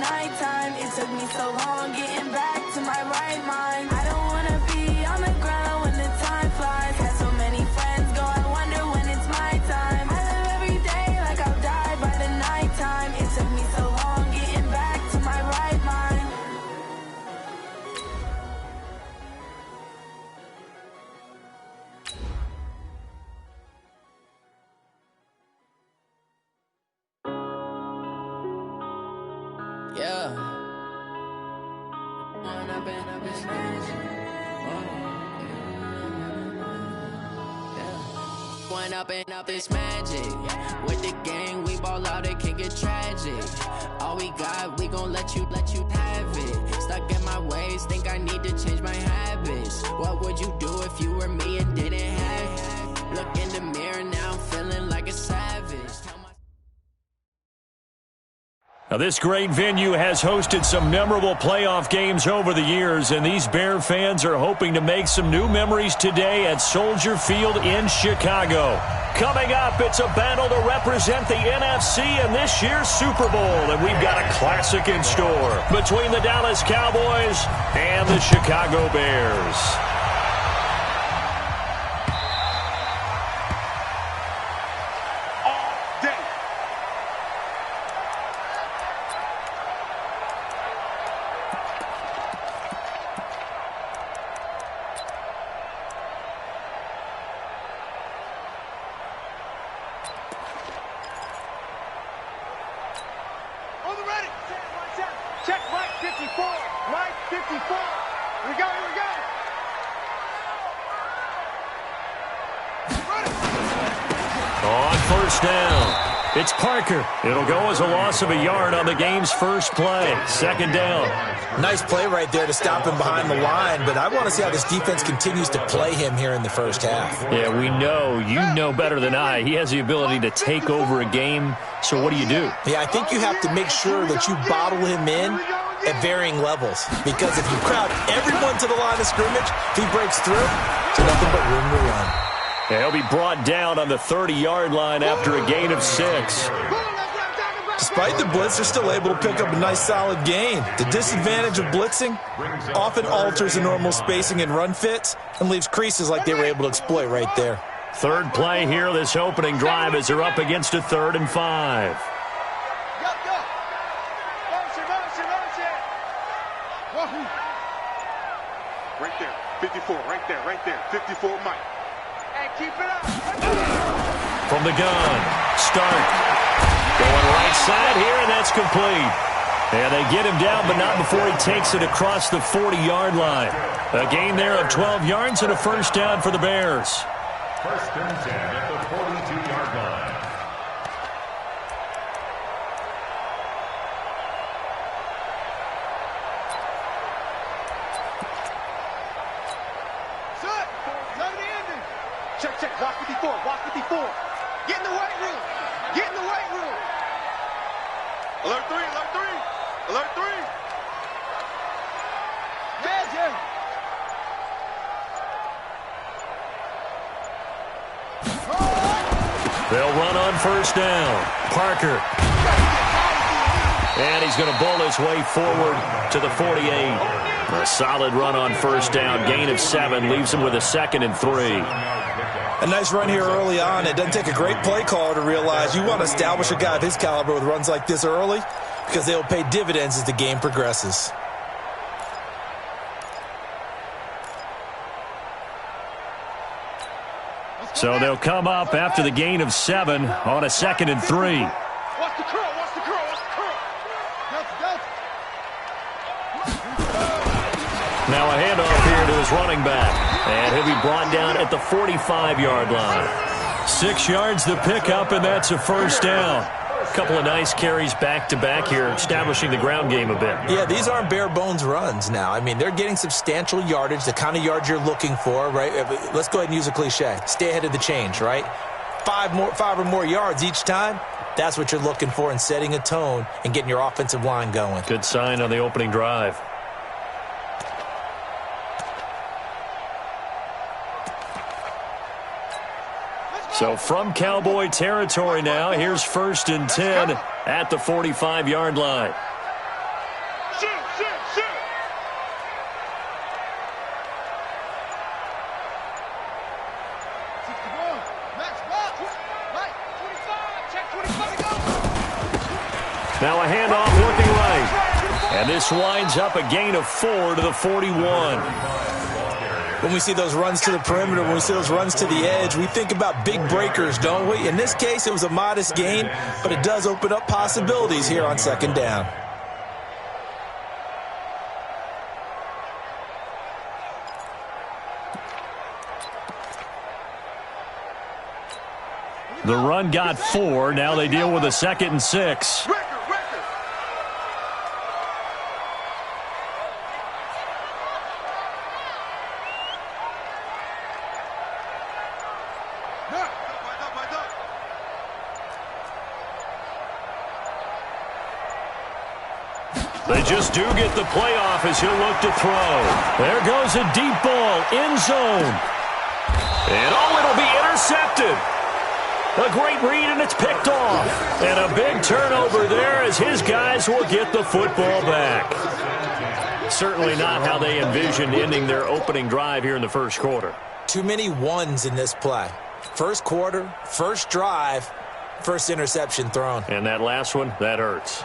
nighttime. It took me so long getting back to my right mind. I don't wanna be on the ground when the time flies. Had so many friends go, I wonder when it's my time. I live every day like I'll die by the nighttime. It took me so long getting back to my right mind. Yeah. One up and up is magic. With the gang, we ball out, it can get tragic. All we got, we gon' let you have it. Stuck in my ways, think I need to change my habits. What would you do if you were me and didn't have it? Look in the mirror, now I'm feeling like a savage. Now, this great venue has hosted some memorable playoff games over the years, and these Bear fans are hoping to make some new memories today at Soldier Field in Chicago. Coming up, it's a battle to represent the NFC in this year's Super Bowl, and we've got a classic in store between the Dallas Cowboys and the Chicago Bears. Check Mike 54. Mike 54. Here we go, here we go. On first down, it's Parker. It'll go as a loss of a yard on the game's first play. Second down. Nice play right there to stop him behind the line, but I want to see how this defense continues to play him here in the first half. Yeah, we know. You know better than I. He has the ability to take over a game, so what do you do? Yeah, I think you have to make sure that you bottle him in at varying levels, because if you crowd everyone to the line of scrimmage, if he breaks through, there's nothing but room to run. Yeah, he'll be brought down on the 30-yard line after a gain of 6. Despite the blitz, they're still able to pick up a nice solid gain. The disadvantage of blitzing often alters the normal spacing and run fits and leaves creases like they were able to exploit right there. Third play here, this opening drive, as they're up against a 3rd and 5. Right there, 54, right there, 54 Mike. And keep it up. From the gun, Stark. Going right side here, and that's complete. And they get him down, but not before he takes it across the 40-yard line. A gain there of 12 yards and a first down for the Bears. First and 10 at the 42-yard line. Check, watch 54, watch 54. Get in the weight room, get in the weight room. Alert 3, alert 3, alert 3. Magic. They'll run on first down. Parker. And he's going to bull his way forward to the 48. A solid run on first down. Gain of 7 leaves him with a 2nd and 3. A nice run here early on. It doesn't take a great play caller to realize you want to establish a guy of his caliber with runs like this early, because they'll pay dividends as the game progresses. So they'll come up after the gain of 7 on a 2nd and 3. Watch the curl, watch the curl, watch the curl. Now a handoff here to his running back. And he'll be brought down at the 45-yard line. 6 yards the pickup, and that's a first down. A couple of nice carries back-to-back here, establishing the ground game a bit. Yeah, these aren't bare-bones runs now. I mean, they're getting substantial yardage, the kind of yards you're looking for, right? Let's go ahead and use a cliche. Stay ahead of the change, right? 5 or more yards each time, that's what you're looking for in setting a tone and getting your offensive line going. Good sign on the opening drive. So from Cowboy territory now, here's 1st and 10 at the 45-yard line. Now a handoff looking right. And this winds up a gain of 4 to the 41. When we see those runs to the perimeter, when we see those runs to the edge, we think about big breakers, don't we? In this case, it was a modest gain, but it does open up possibilities here on second down. The run got 4. Now they deal with a 2nd and 6. They just do get the playoff as he'll look to throw. There goes a deep ball, end zone. And it'll be intercepted. A great read, and it's picked off. And a big turnover there as his guys will get the football back. Certainly not how they envisioned ending their opening drive here in the first quarter. Too many ones in this play. First quarter, first drive, first interception thrown. And that last one, that hurts.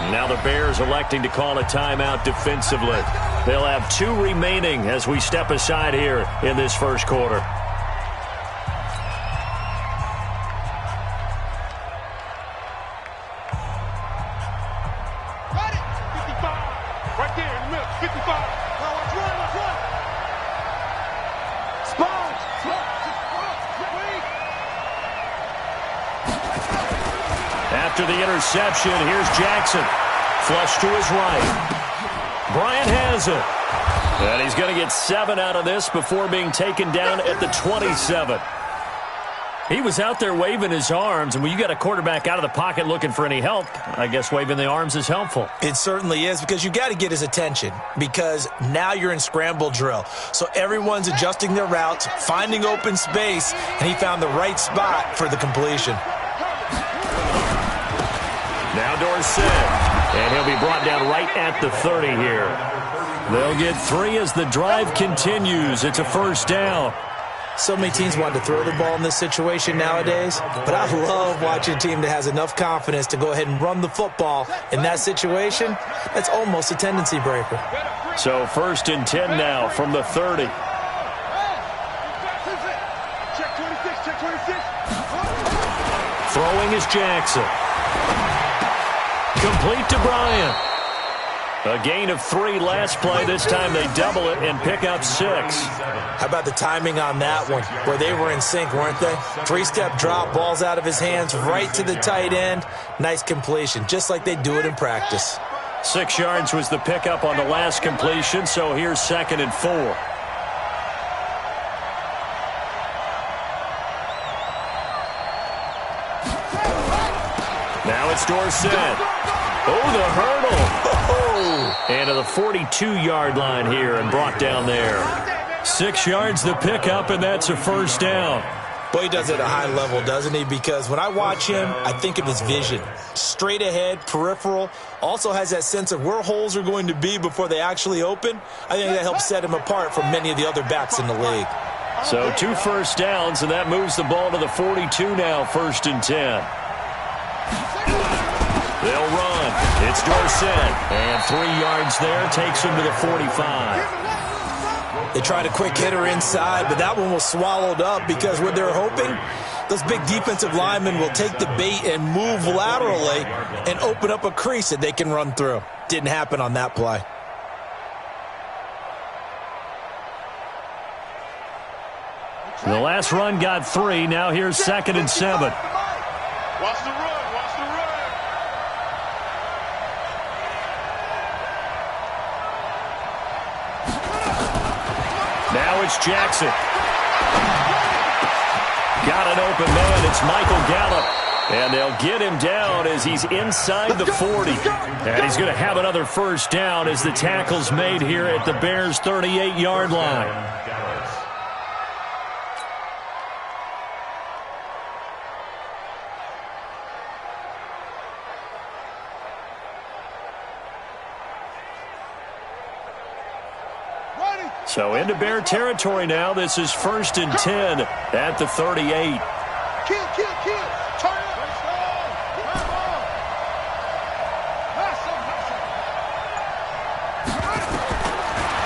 Now the Bears electing to call a timeout defensively. They'll have 2 remaining as we step aside here in this first quarter. Got it! 55! Right there in the middle, 55! Now let's run! Sponge! After the interception, here's Jackson. Flush to his right. Bryant has it. And he's going to get 7 out of this before being taken down at the 27. He was out there waving his arms, and when you got a quarterback out of the pocket looking for any help, I guess waving the arms is helpful. It certainly is, because you got to get his attention, because now you're in scramble drill. So everyone's adjusting their routes, finding open space, and he found the right spot for the completion. Now Dorsett, and he'll be brought down right at the 30 here. They'll get 3 as the drive continues. It's a first down. So many teams want to throw the ball in this situation nowadays, but I love watching a team that has enough confidence to go ahead and run the football. In that situation, that's almost a tendency breaker. So 1st and 10 now from the 30. Check 26, check 26. Throwing is Jackson. Complete to Bryant. A gain of 3 last play. This time they double it and pick up 6. How about the timing on that one, where they were in sync, weren't they? 3-step drop, balls out of his hands, right to the tight end. Nice completion, just like they do it in practice. 6 yards was the pickup on the last completion, so here's 2nd and 4. Now it's Dorsett. Oh, the hurdle. Oh, and to the 42-yard line here and brought down there. 6 yards the pickup, and that's a first down. Boy, he does it at a high level, doesn't he? Because when I watch him, I think of his vision. Straight ahead, peripheral. Also has that sense of where holes are going to be before they actually open. I think that helps set him apart from many of the other backs in the league. So 2 first downs, and that moves the ball to the 42 now, 1st and 10. They'll run. It's Dorsett. And 3 yards there takes him to the 45. They tried a quick hitter inside, but that one was swallowed up because what they're hoping, those big defensive linemen will take the bait and move laterally and open up a crease that they can run through. Didn't happen on that play. The last run got 3. Now here's 2nd and 7. Watch the run, watch the run. Now it's Jackson. Got an open man. It's Michael Gallup. And they'll get him down as he's inside the 40. And he's going to have another first down as the tackle's made here at the Bears' 38-yard line. So into Bear territory now. This is 1st and 10 at the 38. Kill. Turn it.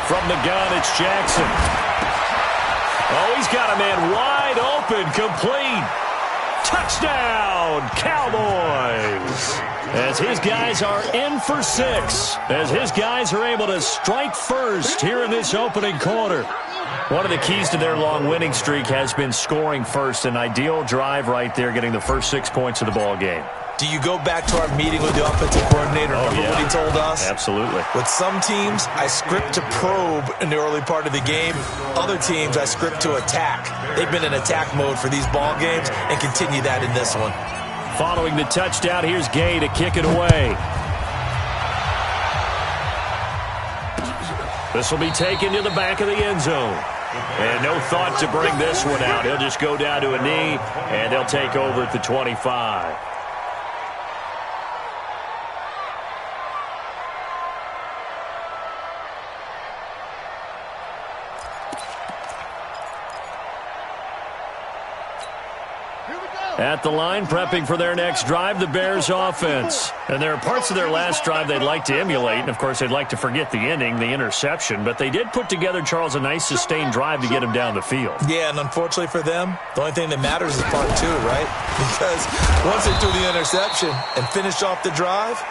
From the gun, it's Jackson. Oh, he's got a man wide open, complete. Touchdown, Cowboys. As his guys are in for 6. As his guys are able to strike first here in this opening quarter. One of the keys to their long winning streak has been scoring first. An ideal drive right there, getting the first 6 points of the ball game. Do you go back to our meeting with the offensive coordinator? Remember what he told us? Absolutely. With some teams, I script to probe in the early part of the game. Other teams, I script to attack. They've been in attack mode for these ball games and continue that in this one. Following the touchdown, here's Gay to kick it away. This will be taken to the back of the end zone. And no thought to bring this one out. He'll just go down to a knee, and they'll take over at the 25. At the line, prepping for their next drive, the Bears offense. And there are parts of their last drive they'd like to emulate. And, of course, they'd like to forget the ending, the interception. But they did put together, Charles, a nice sustained drive to get him down the field. Yeah, and unfortunately for them, the only thing that matters is part 2, right? Because once they threw the interception and finished off the drive,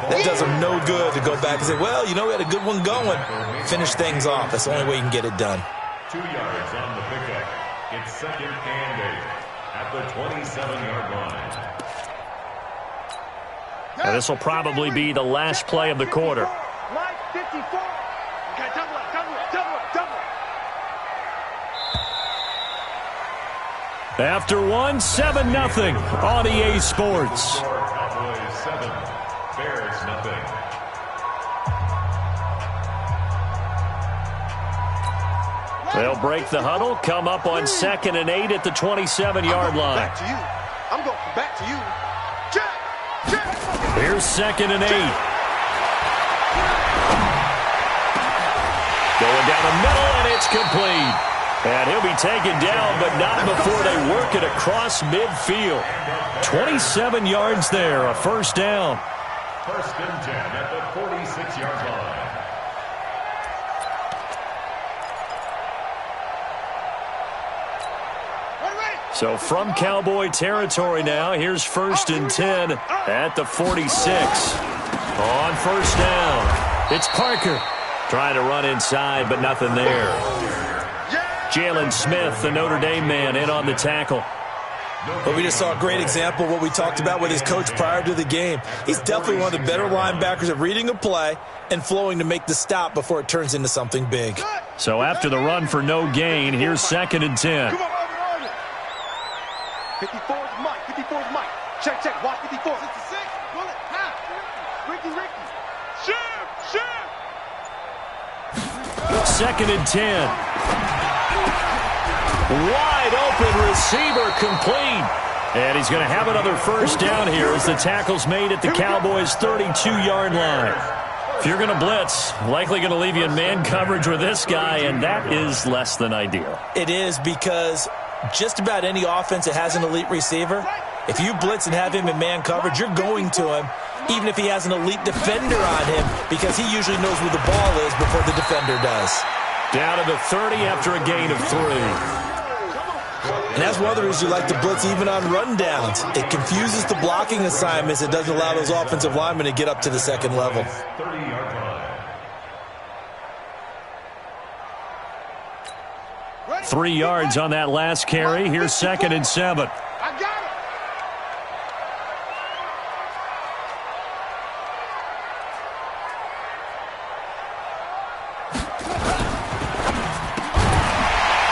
that does them no good to go back and say, well, you know, we had a good one going. Finish things off. That's the only way you can get it done. 2 yards on the pickup. It's 2nd and 8. At the 27-yard line. Now, this will probably be the last play of the quarter. Line 54. Okay, double it. After one, 7-0 on EA Sports. Cowboys 7, Bears 0. They'll break the huddle, come up on 2nd and 8 at the 27-yard line. Back to you. I'm going back to you. Check. Here's 2nd and 8. Going down the middle, and it's complete. And he'll be taken down, but not before they work it across midfield. 27 yards there, a first down. 1st and 10 at the 46-yard line. So from Cowboy territory now, here's 1st and 10 at the 46. On first down, it's Parker trying to run inside, but nothing there. Jalen Smith, the Notre Dame man, in on the tackle. But we just saw a great example of what we talked about with his coach prior to the game. He's definitely one of the better linebackers at reading a play and flowing to make the stop before it turns into something big. So after the run for no gain, here's 2nd and 10. 54 is Mike. Check. Watch 54. 66. Bullet. Half. Ricky. Shift. 2nd and 10. Wide open receiver complete. And he's going to have another first down here as the tackle's made at the Cowboys' 32-yard line. If you're going to blitz, likely going to leave you in man coverage with this guy, and that is less than ideal. It is, because just about any offense that has an elite receiver, if you blitz and have him in man coverage, you're going to him, even if he has an elite defender on him, because he usually knows where the ball is before the defender does. Down to the 30 after a gain of 3. And that's one of the reasons you like to blitz even on rundowns. It confuses the blocking assignments. It doesn't allow those offensive linemen to get up to the second level. 30-yard line. 3 yards on that last carry. Here's 2nd and 7. I got it.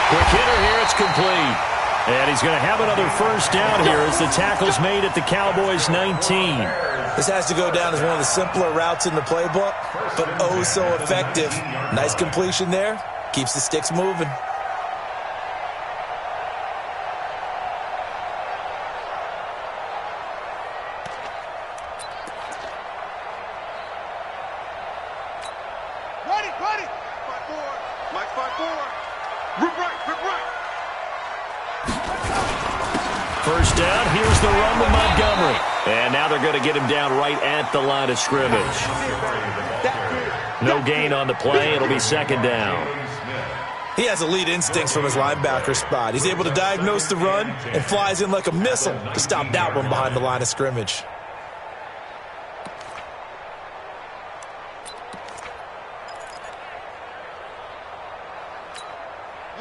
Quick hitter here. It's complete. And he's going to have another first down here as the tackle's made at the Cowboys' 19. This has to go down as one of the simpler routes in the playbook, but oh so effective. Nice completion there. Keeps the sticks moving. Ready. Mike 5-4. Rip right, rip right. First down, here's the run with Montgomery. And now they're going to get him down right at the line of scrimmage. No gain on the play. It'll be second down. He has elite instincts from his linebacker spot. He's able to diagnose the run and flies in like a missile to stop that one behind the line of scrimmage.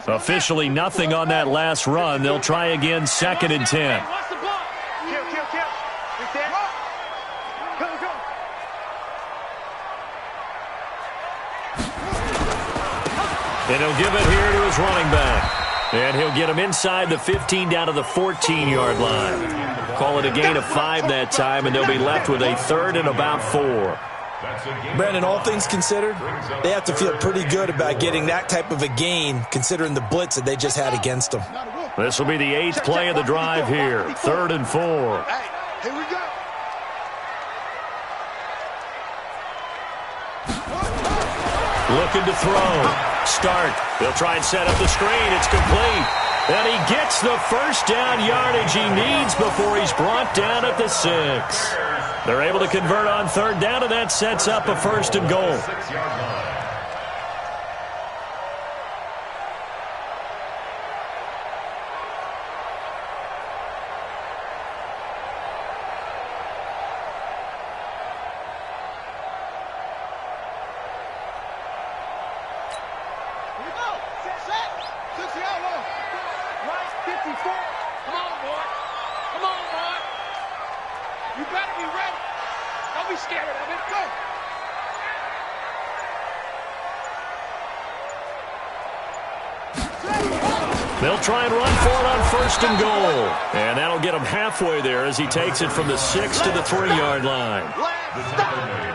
Officially nothing on that last run. They'll try again, 2nd and 10. Watch the ball. Kill. Right there. Go. And he'll give it here to his running back. And he'll get him inside the 15 down to the 14-yard line. Call it a gain of 5 that time, and they'll be left with a 3rd and about 4. Brandon, all things considered, they have to feel pretty good about getting that type of a gain considering the blitz that they just had against them. This will be the 8th play of the drive here. 3rd and 4. Hey, here we go. Looking to throw. Start. They'll try and set up the screen. It's complete. And he gets the first down yardage he needs before he's brought down at the 6. They're able to convert on 3rd down, and that sets up a 1st and goal. They'll try and run for it on 1st and goal. And that'll get him halfway there as he takes it from the 6 to the 3-yard line.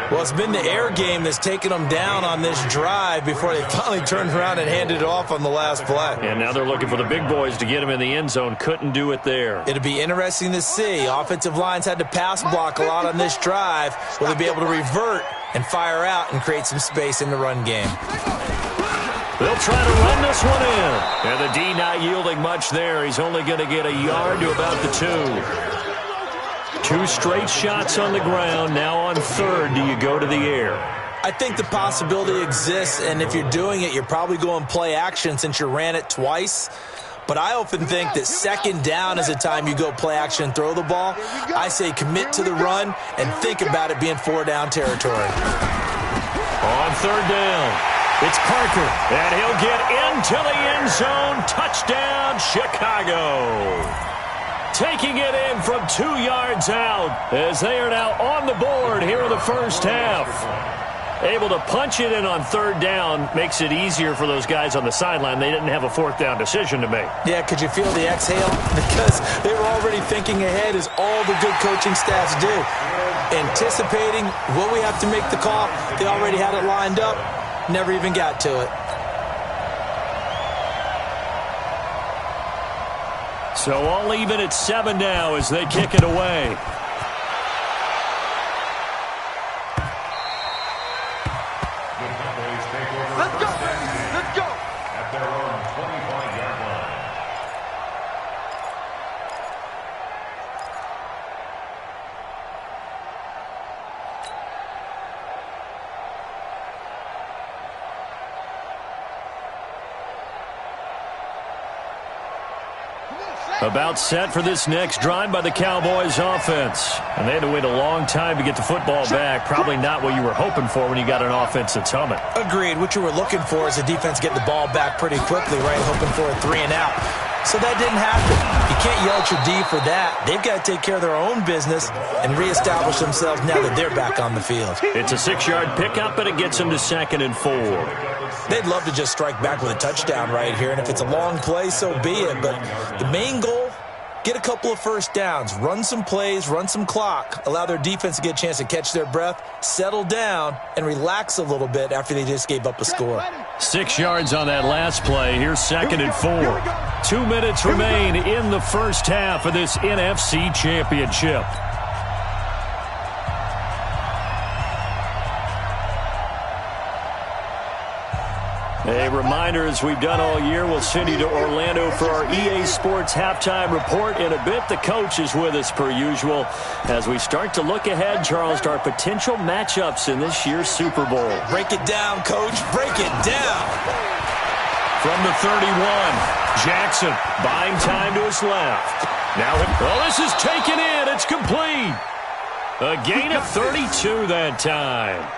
Well, it's been the air game that's taken them down on this drive before they finally turned around and handed it off on the last play. And now they're looking for the big boys to get him in the end zone. Couldn't do it there. It'll be interesting to see. Offensive lines had to pass block a lot on this drive. Will they be able to revert and fire out and create some space in the run game? They'll try to run this one in. And the D not yielding much there. He's only going to get a yard to about the 2. 2 straight shots on the ground. Now on 3rd, do you go to the air? I think the possibility exists, and if you're doing it, you're probably going play action since you ran it twice. But I often think that 2nd down is the time you go play action and throw the ball. I say commit to the run and think about it being 4-down territory. On 3rd down. It's Parker, and he'll get into the end zone. Touchdown, Chicago. Taking it in from 2 yards out as they are now on the board here in the first half. Able to punch it in on 3rd down makes it easier for those guys on the sideline. They didn't have a 4th down decision to make. Yeah, could you feel the exhale? Because they were already thinking ahead, as all the good coaching staffs do. Anticipating what we have to make the call. They already had it lined up. Never even got to it. So all even at 7 now as they kick it away. Let's go. Let's go. At their own 25-yard line. About set for this next drive by the Cowboys offense. And they had to wait a long time to get the football back. Probably not what you were hoping for when you got an offense that's humming. Agreed. What you were looking for is a defense getting the ball back pretty quickly, right? Hoping for a 3 and out. So that didn't happen. You can't yell at your D for that. They've got to take care of their own business and reestablish themselves now that they're back on the field. It's a 6-yard pickup, and it gets them to 2nd and 4. They'd love to just strike back with a touchdown right here, and if it's a long play, so be it. But the main goal, get a couple of first downs, run some plays, run some clock, allow their defense to get a chance to catch their breath, settle down, and relax a little bit after they just gave up a score. 6 yards on that last play. Here's 2nd and 4. 2 minutes remain in the first half of this NFC Championship. A reminder, as we've done all year, we'll send you to Orlando for our EA Sports halftime report in a bit. The coach is with us per usual as we start to look ahead, Charles, to our potential matchups in this year's Super Bowl. Break it down, Coach. Break it down. From the 31, Jackson buying time to his left. Now, this is taken in. It's complete. A gain of 32 that time.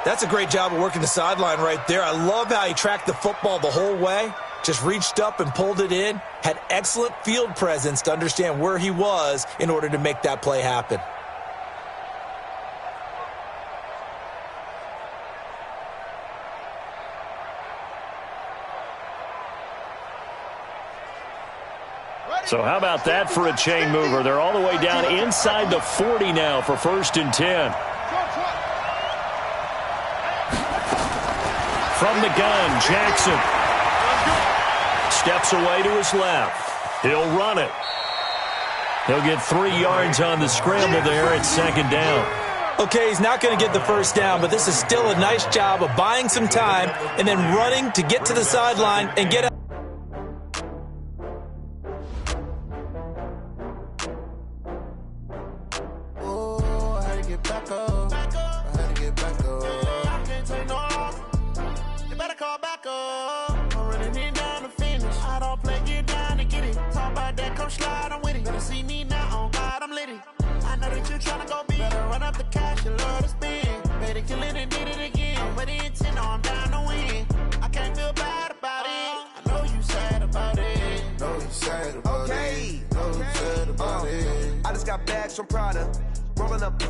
That's a great job of working the sideline right there. I love how he tracked the football the whole way. Just reached up and pulled it in. Had excellent field presence to understand where he was in order to make that play happen. So how about that for a chain mover? They're all the way down inside the 40 now for 1st and 10. From the gun, Jackson steps away to his left. He'll run it. He'll get 3 yards on the scramble there at 2nd down. Okay, he's not going to get the 1st down, but this is still a nice job of buying some time and then running to get to the sideline and get out. From Prada, rolling up.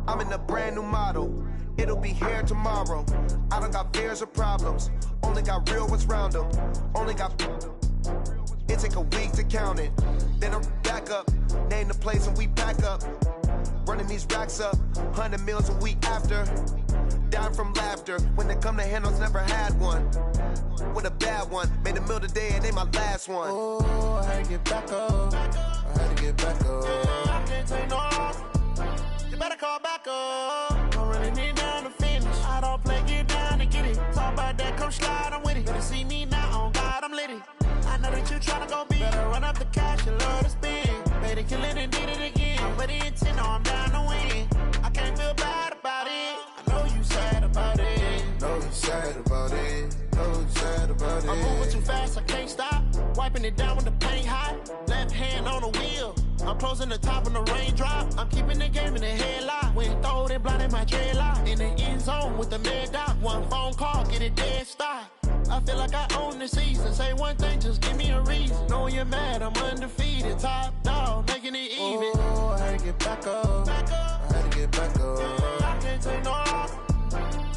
I'm in a brand new model. It'll be here tomorrow. I don't got fears or problems. Only got real ones round them. Only got. It take a week to count it. Then I'm back up. Name the place and we pack up. Running these racks up. 100 meals a week after. Down from laughter. When they come to handles, never had one. With a bad one. Made a meal today and they my last one. Oh, I had to get back up. I had to get back up. I can't take no off. You better call back up. I'm running it down to finish. I don't play, get down to get it. Talk about that, come slide, I'm with it. Better see me now, on God, I'm litty. I know that you tryna go big. Better run up the cash, you love to spin. Made it, kill it, and did it again. But the intent, I'm down to win. I can't feel bad about it. I know you sad about it. Know you sad about it. Know you sad about it. I'm moving too fast, I can't stop. Wiping it down when the paint hot. Left hand on the wheel. I'm closing the top when the raindrop. I'm keeping the game in the headlock. When throwed it, blinded my dreadlock. In the end zone with the mad dot. One phone call, get it dead stop. I feel like I own the season. Say one thing, just give me a reason. Knowing you're mad, I'm undefeated. Top dog, making it even. Oh, I had to get back up. I had to get back up. I can't take no off.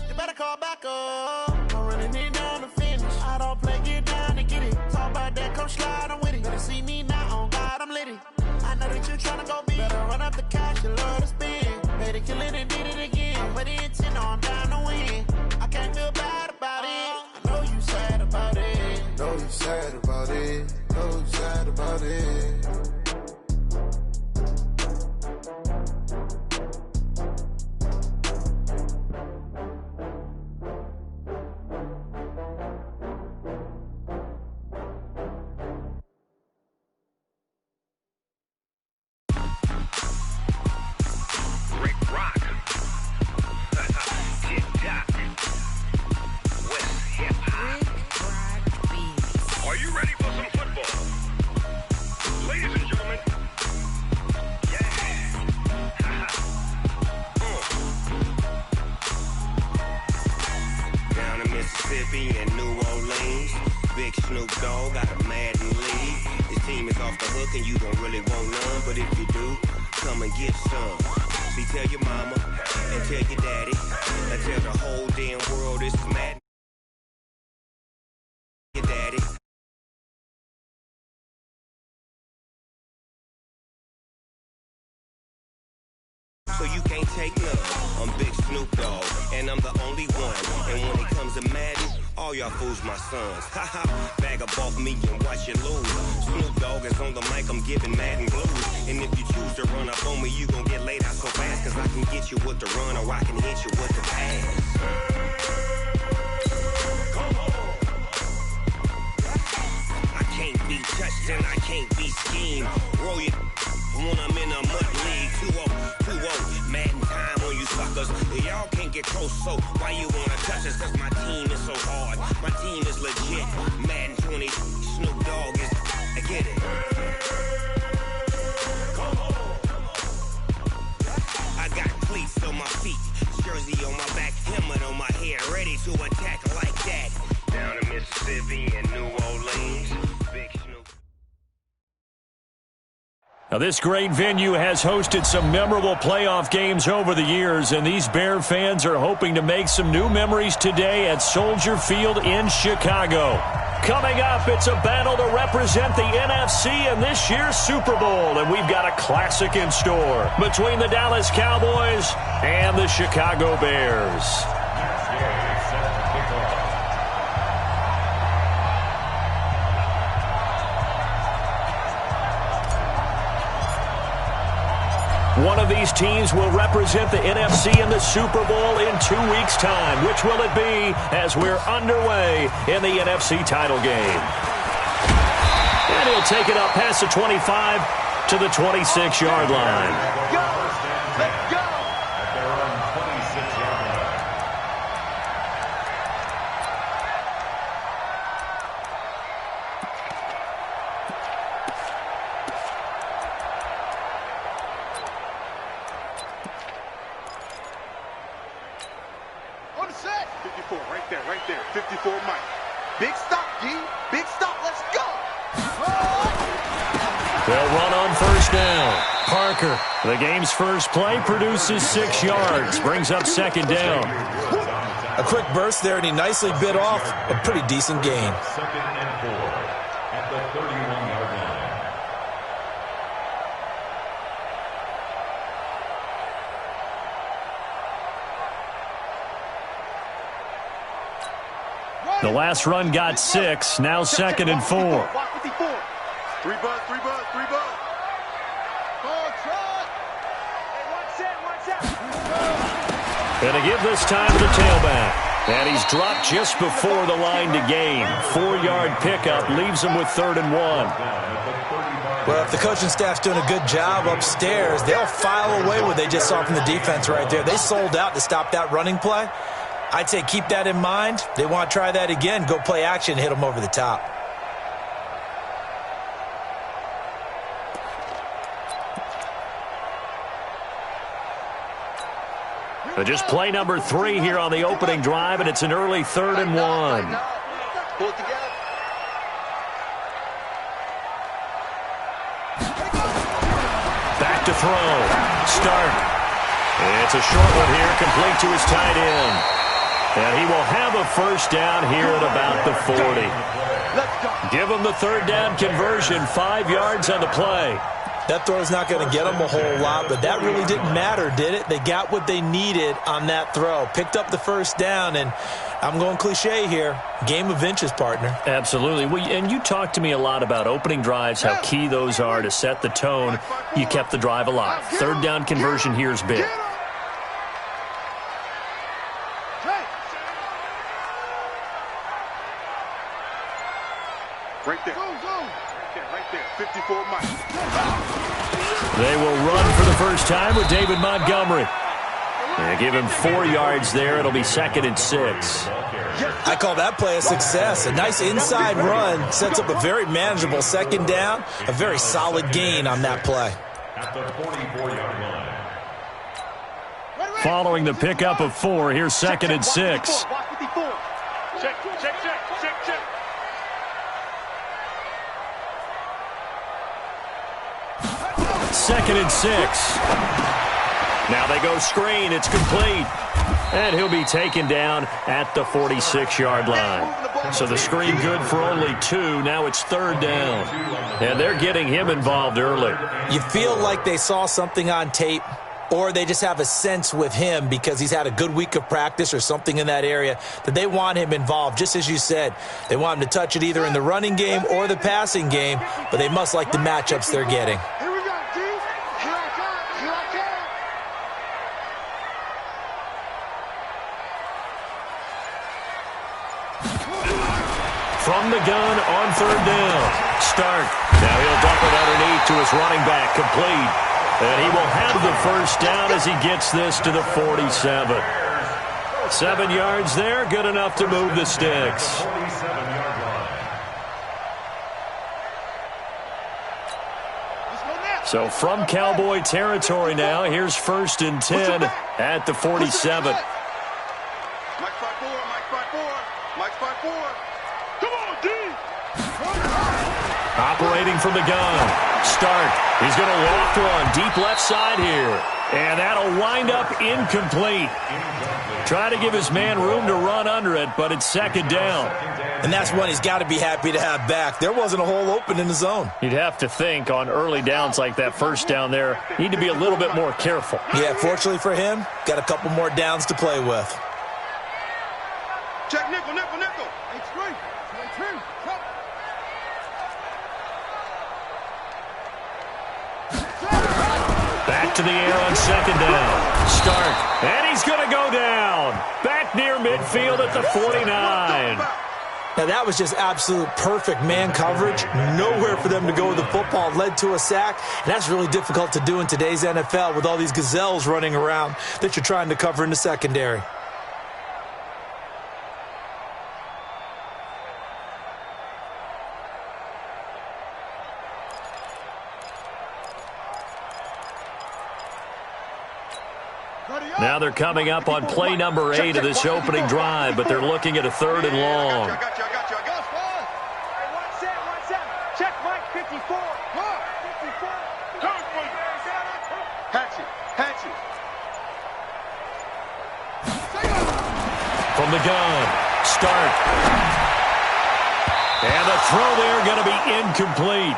You better call back up. I'm running it down to finish. I don't play, get down to get it. Talk about that, come slide, I'm with it. Better see me now, on God, I'm litty. I know that you tryna go big. Better run up the cash, you love to spin. Made it, kill it, and did it again. But the intent, I'm down to win. I can't feel bad about it. I know you sad about it. Know you sad about it. Know you sad about it. and New Orleans. Big Snoop Dogg got a Madden league. His team is off the hook and you don't really want none, but if you do, come and get some. See, tell your mama and tell your daddy and tell the whole damn world this is Madden. Your daddy. So you can't take none. I'm Big Snoop Dogg, and I'm the only one. And when it comes to Madden, all y'all fools my sons. Haha, bag up off me and watch you lose. Snoop Dogg is on the mic, I'm giving Madden blues. And if you choose to run up on me, you gon' get laid out so fast. Cause I can get you with the run or I can hit you with the pass. Come on. y'all can't get close, so why you wanna touch us? Cause my team is so hard. My team is legit. Madden 20, Snoop Dogg is, I get it. I got cleats on my feet, jersey on my back, helmet on my head, ready to attack like that. Down in Mississippi and New Orleans, Big Snoop. Now, this great venue has hosted some memorable playoff games over the years, and these Bear fans are hoping to make some new memories today at Soldier Field in Chicago. Coming up, it's a battle to represent the NFC in this year's Super Bowl, and we've got a classic in store between the Dallas Cowboys and the Chicago Bears. One of these teams will represent the NFC in the Super Bowl in 2 weeks' time. Which will it be as we're underway in the NFC title game? And he'll take it up past the 25 to the 26-yard line. Go! Let's go! At their own 26-yard line. On the set. 54, right there. 54, Mike. Big stop, G. Big stop. Let's go. They'll run on first down. Parker, the game's first play, produces 6 yards. Brings up second down. A quick burst there, and he nicely bit off a pretty decent gain. 2nd and 4 at the 31-yard line. The last run got 6. Now 2nd and 4. Block 54. 3 buzz. Ball try. Hey, watch out. Going to give this time to the tailback. And he's dropped just before the line to gain. 4-yard pickup leaves him with 3rd and 1. Well, if the coaching staff's doing a good job upstairs, they'll file away what they just saw from the defense right there. They sold out to stop that running play. I'd say keep that in mind. They want to try that again. Go play action, hit them over the top. But just play number 3 here on the opening drive, and it's an early 3rd and 1. Pull it together. Back to throw. Start. It's a short one here, complete to his tight end. And he will have a first down here at about the 40. Give him the 3rd down conversion, 5 yards on the play. That throw's not going to get them a whole lot, but that really didn't matter, did it? They got what they needed on that throw. Picked up the first down, and I'm going cliche here. Game of inches, partner. Absolutely. Well, and you talked to me a lot about opening drives, how key those are to set the tone. You kept the drive alive. 3rd down conversion here is big. Right there. Right there. 54 Mike. They will run for the first time with David Montgomery. They give him 4 yards there. It'll be 2nd and 6. I call that play a success. A nice inside run sets up a very manageable 2nd down. A very solid gain on that play. At the 44-yard line. Following the pickup of 4, here's 2nd and 6. Block 54. Check. 2nd and 6. Now they go screen. It's complete. And he'll be taken down at the 46-yard line. So the screen good for only 2. Now it's 3rd down. And they're getting him involved early. You feel like they saw something on tape, or they just have a sense with him because he's had a good week of practice or something in that area that they want him involved. Just as you said, they want him to touch it either in the running game or the passing game, but they must like the matchups they're getting. Here we go, G. Here I come. From the gun on 3rd down. Stark. Now he'll dump it underneath to his running back. Complete. And he will have the first down as he gets this to the 47. 7 yards there, good enough to move the sticks. So from Cowboy territory now, here's 1st and 10 at the 47. Mike 5-4, Mike 5-4, Mike 5-4. Come on, D! Operating from the gun. Stark. He's going to loft one deep left side here. And that'll wind up incomplete. Trying to give his man room to run under it, but it's 2nd down. And that's one he's got to be happy to have back. There wasn't a hole open in the zone. You'd have to think on early downs like that 1st down there, need to be a little bit more careful. Yeah, fortunately for him, got a couple more downs to play with. Check nickel, nickel, nickel. H3. Back to the air on 2nd down. Stark. And he's going to go down. Back near midfield at the 49. Now, that was just absolute perfect man coverage. Nowhere for them to go with the football. Led to a sack. And that's really difficult to do in today's NFL with all these gazelles running around that you're trying to cover in the secondary. Now they're coming up on play number 8 of this opening drive, but they're looking at a 3rd and long. I got you. One set. Check Mike 54. 54. Hatchet. From the gun, Stark. And the throw there going to be incomplete.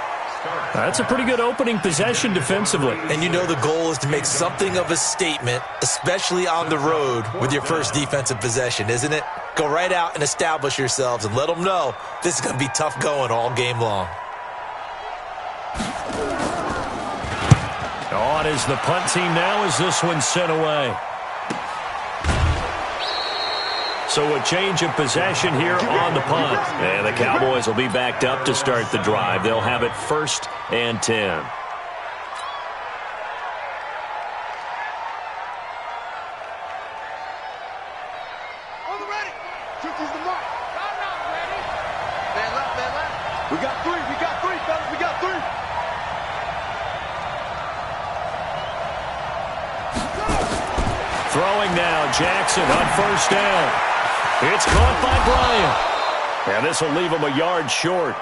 That's a pretty good opening possession defensively. And you know the goal is to make something of a statement, especially on the road with your first defensive possession, isn't it? Go right out and establish yourselves and let them know this is going to be tough going all game long. On is the punt team now as this one's sent away. So a change of possession here on the punt. And the Cowboys will be backed up to start the drive. They'll have it 1st and 10. On the ready. Took is the mark. Ready. Man left. We got three, fellas. We got 3. Throwing now, Jackson on 1st down. It's caught by Bryant. And this will leave him a yard short.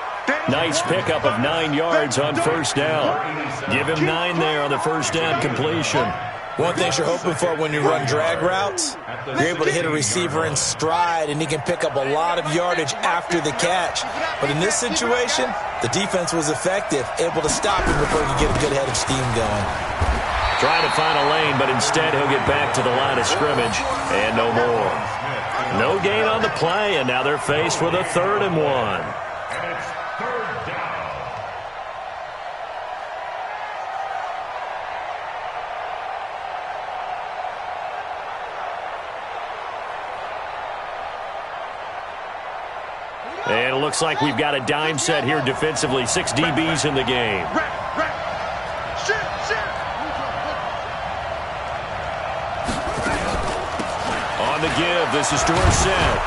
Nice pickup of 9 yards on 1st down. Give him 9 there on the 1st down completion. One thing you're hoping for when you run drag routes, you're able to hit a receiver in stride, and he can pick up a lot of yardage after the catch. But in this situation, the defense was effective, able to stop him before he could get a good head of steam going. Trying to find a lane, but instead he'll get back to the line of scrimmage and no more. No gain on the play, and now they're faced with a 3rd and 1. And it's 3rd down. And it looks like we've got a dime set here defensively. 6 DBs in the game. On the give, this is Dorsett.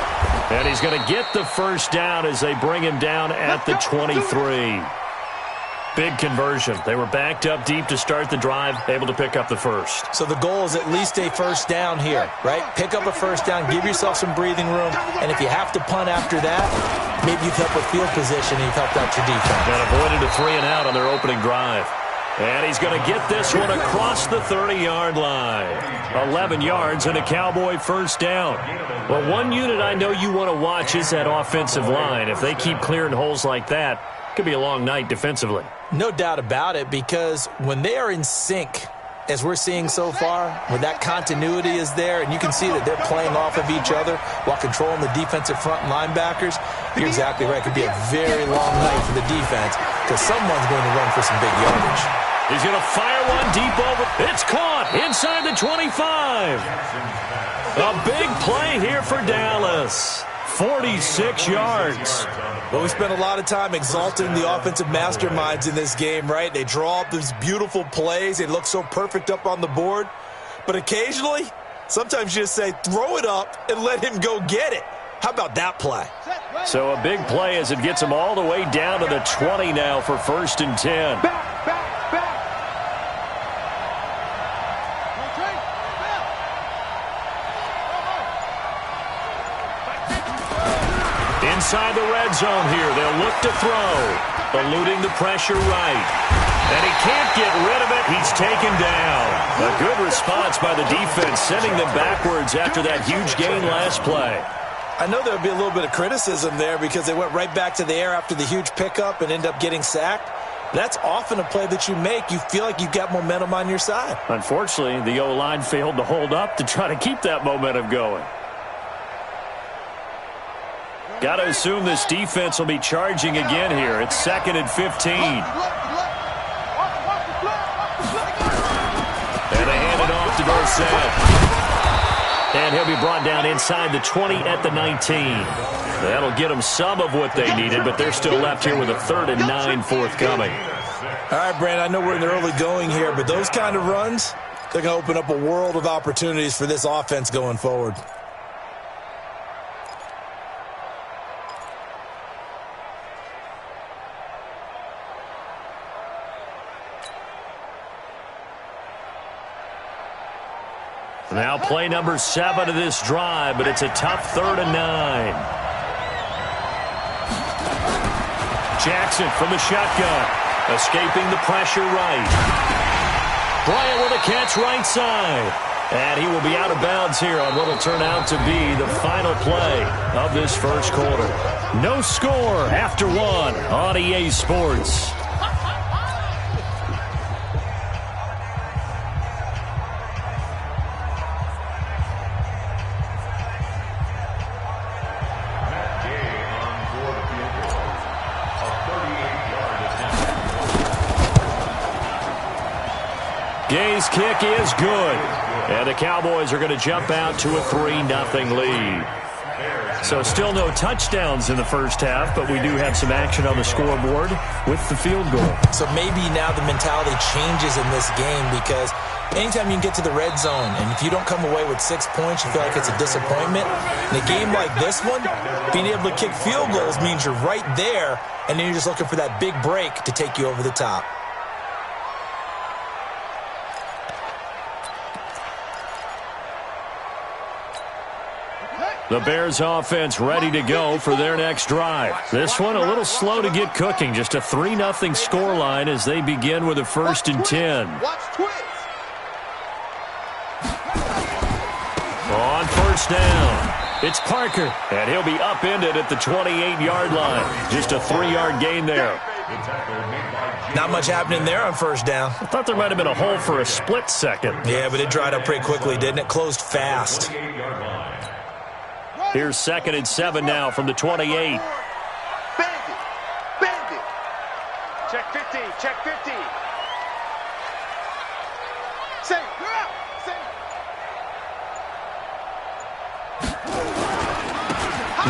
And he's going to get the 1st down as they bring him down at the 23. Big conversion. They were backed up deep to start the drive, able to pick up the 1st. So the goal is at least a 1st down here, right? Pick up a 1st down, give yourself some breathing room, and if you have to punt after that, maybe you've helped with field position and you've helped out your defense. And avoided a 3 and out on their opening drive. And he's going to get this one across the 30-yard line. 11 yards and a Cowboy 1st down. Well, one unit I know you want to watch is that offensive line. If they keep clearing holes like that, it could be a long night defensively. No doubt about it, because when they are in sync, as we're seeing so far, when that continuity is there and you can see that they're playing off of each other while controlling the defensive front linebackers, you're exactly right. It could be a very long night for the defense because someone's going to run for some big yardage. He's going to fire one deep over. It's caught inside the 25. A big play here for Dallas. 46 yards. Well, we spent a lot of time exalting the offensive masterminds in this game, right? They draw up these beautiful plays. They look so perfect up on the board. But occasionally, sometimes you just say, throw it up and let him go get it. How about that play? So a big play as it gets him all the way down to the 20 now for 1st and 10. Inside the red zone here, they'll look to throw, eluding the pressure right. And he can't get rid of it. He's taken down. A good response by the defense, sending them backwards after that huge gain last play. I know there would be a little bit of criticism there because they went right back to the air after the huge pickup and end up getting sacked. That's often a play that you make. You feel like you've got momentum on your side. Unfortunately, the O-line failed to hold up to try to keep that momentum going. Got to assume this defense will be charging again here. It's 2nd and 15. And they hand it off to Dorsett. And he'll be brought down inside the 20 at the 19. That'll get them some of what they needed, but they're still left here with a 3rd and 9 forthcoming. All right, Brandon, I know we're in the early going here, but those kind of runs, they're going to open up a world of opportunities for this offense going forward. Now play number 7 of this drive, but it's a tough 3rd and 9. Jackson from the shotgun, escaping the pressure right. Bryant with a catch right side. And he will be out of bounds here on what will turn out to be the final play of this first quarter. No score after 1 on EA Sports. Gay's kick is good. And the Cowboys are going to jump out to a 3-0 lead. So still no touchdowns in the first half, but we do have some action on the scoreboard with the field goal. So maybe now the mentality changes in this game because anytime you can get to the red zone and if you don't come away with 6 points, you feel like it's a disappointment. In a game like this one, being able to kick field goals means you're right there, and then you're just looking for that big break to take you over the top. The Bears offense ready to go for their next drive. This one a little slow to get cooking. Just a 3-0 scoreline as they begin with a 1st and 10. On 1st down, it's Parker, and he'll be upended at the 28-yard line. Just a 3-yard gain there. Not much happening there on 1st down. I thought there might have been a hole for a split second. Yeah, but it dried up pretty quickly, didn't it? Closed fast. Here's 2nd and 7 now from the 28. Bend it. Bend it. Check 50. Check 50. Say, girl. Say.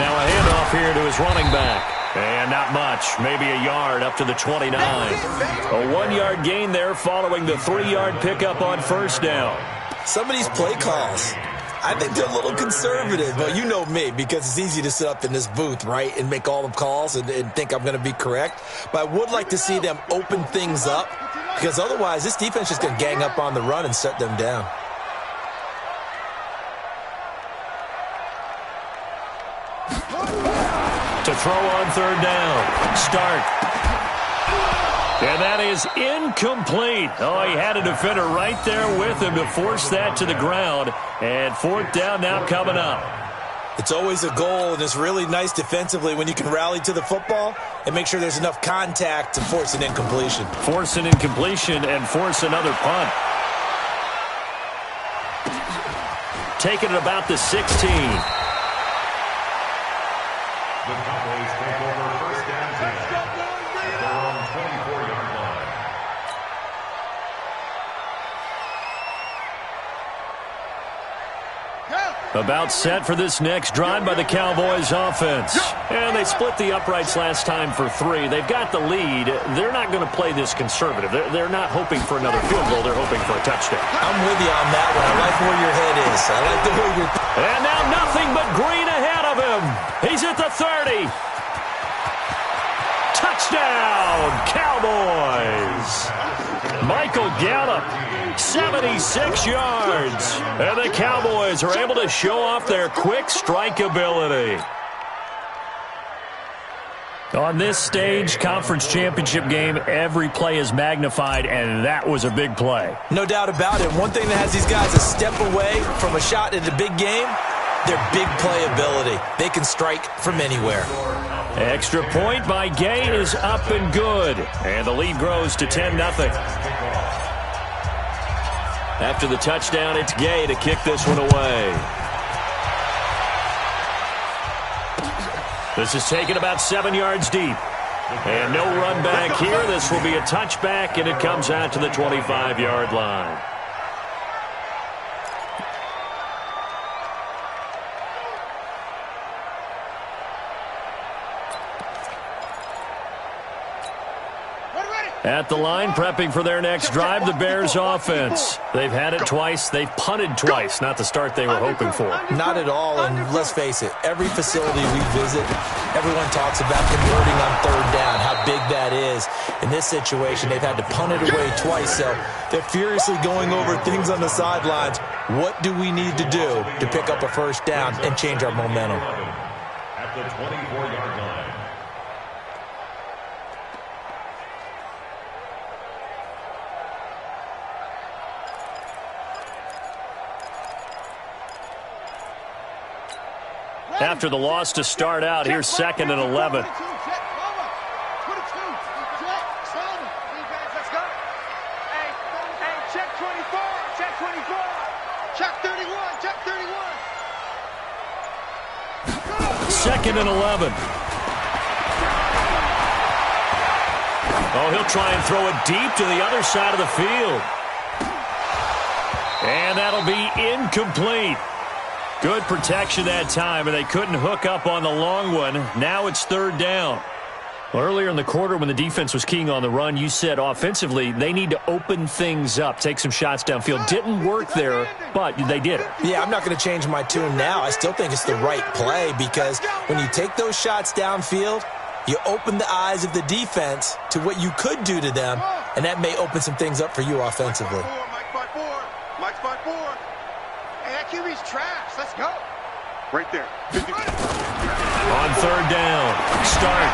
Now a handoff here to his running back. And not much. Maybe a yard up to the 29. A 1-yard gain there following the 3-yard pickup on 1st down. Some of these play calls, I think they're a little conservative, but you know me, because it's easy to sit up in this booth, right, and make all the calls and think I'm going to be correct. But I would like to see them open things up, because otherwise this defense is going to gang up on the run and shut them down. To throw on 3rd down. Stark. And that is incomplete. Oh, he had a defender right there with him to force that to the ground. And 4th down now coming up. It's always a goal, and it's really nice defensively when you can rally to the football and make sure there's enough contact to force an incompletion. Force an incompletion and force another punt. Taking it about the 16. The Cowboys take over 1st and 10 at their own 24-yard line. Go. About set for this next drive by the Cowboys offense. And they split the uprights last time for 3. They've got the lead. They're not going to play this conservative. They're not hoping for another field goal. They're hoping for a touchdown. I'm with you on that one. I like where your head is. I like the way you're... And now nothing but green ahead of him. He's at the 30. Touchdown, Cowboys. Michael Gallup, 76 yards. And the Cowboys are able to show off their quick strike ability. On this stage, conference championship game, every play is magnified, and that was a big play. No doubt about it. One thing that has these guys a step away from a shot in the big game, their big play ability. They can strike from anywhere. Extra point by Gay is up and good. And the lead grows to 10-0. After the touchdown, it's Gay to kick this one away. This is taken about 7 yards deep. And no run back here. This will be a touchback, and it comes out to the 25-yard line. At the line, prepping for their next drive, the Bears offense. They've had it twice. They've punted twice. Not the start they were hoping for. Not at all, and let's face it, every facility we visit, everyone talks about converting on third down, how big that is. In this situation, they've had to punt it away twice, so they're furiously going over things on the sidelines. What do we need to do to pick up a first down and change our momentum? At the 24-yard line. After the loss to start out, here's 2nd and 11. Hey, check 24, check 24, check 31, check 31. 2nd and 11. Oh, he'll try and throw it deep to the other side of the field. And that'll be incomplete. Good protection that time, and they couldn't hook up on the long one. Now it's 3rd down. Well, earlier in the quarter when the defense was keying on the run, you said offensively they need to open things up, take some shots downfield. Didn't work there, but they did it. Yeah, I'm not going to change my tune now. I still think it's the right play because when you take those shots downfield, you open the eyes of the defense to what you could do to them, and that may open some things up for you offensively. Mike's by 4. Hey, that QB's trash. Let's go. Right there. On 3rd down. Start.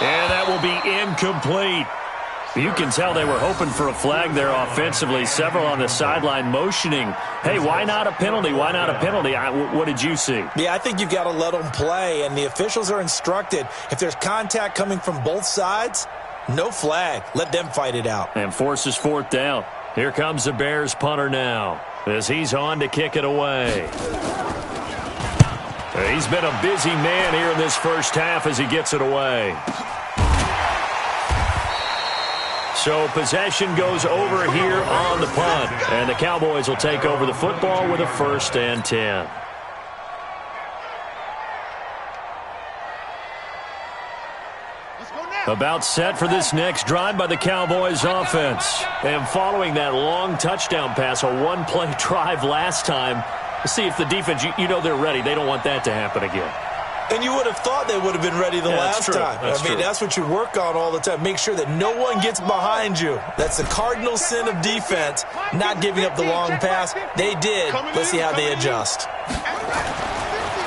And that will be incomplete. You can tell they were hoping for a flag there offensively. Several on the sideline motioning. Hey, why not a penalty? Why not a penalty? What did you see? Yeah, I think you've got to let them play, and the officials are instructed. If there's contact coming from both sides, no flag. Let them fight it out. And forces 4th down. Here comes the Bears punter now as he's on to kick it away. He's been a busy man here in this first half as he gets it away. So possession goes over here on the punt, and the Cowboys will take over the football with a 1st and 10. About set for this next drive by the Cowboys offense. And following that long touchdown pass, a one-play drive last time, let's see if the defense, you know they're ready. They don't want that to happen again. And you would have thought they would have been ready the last time. That's what you work on all the time. Make sure that no one gets behind you. That's the cardinal sin of defense, not giving up the long pass. They did. Let's see how they adjust.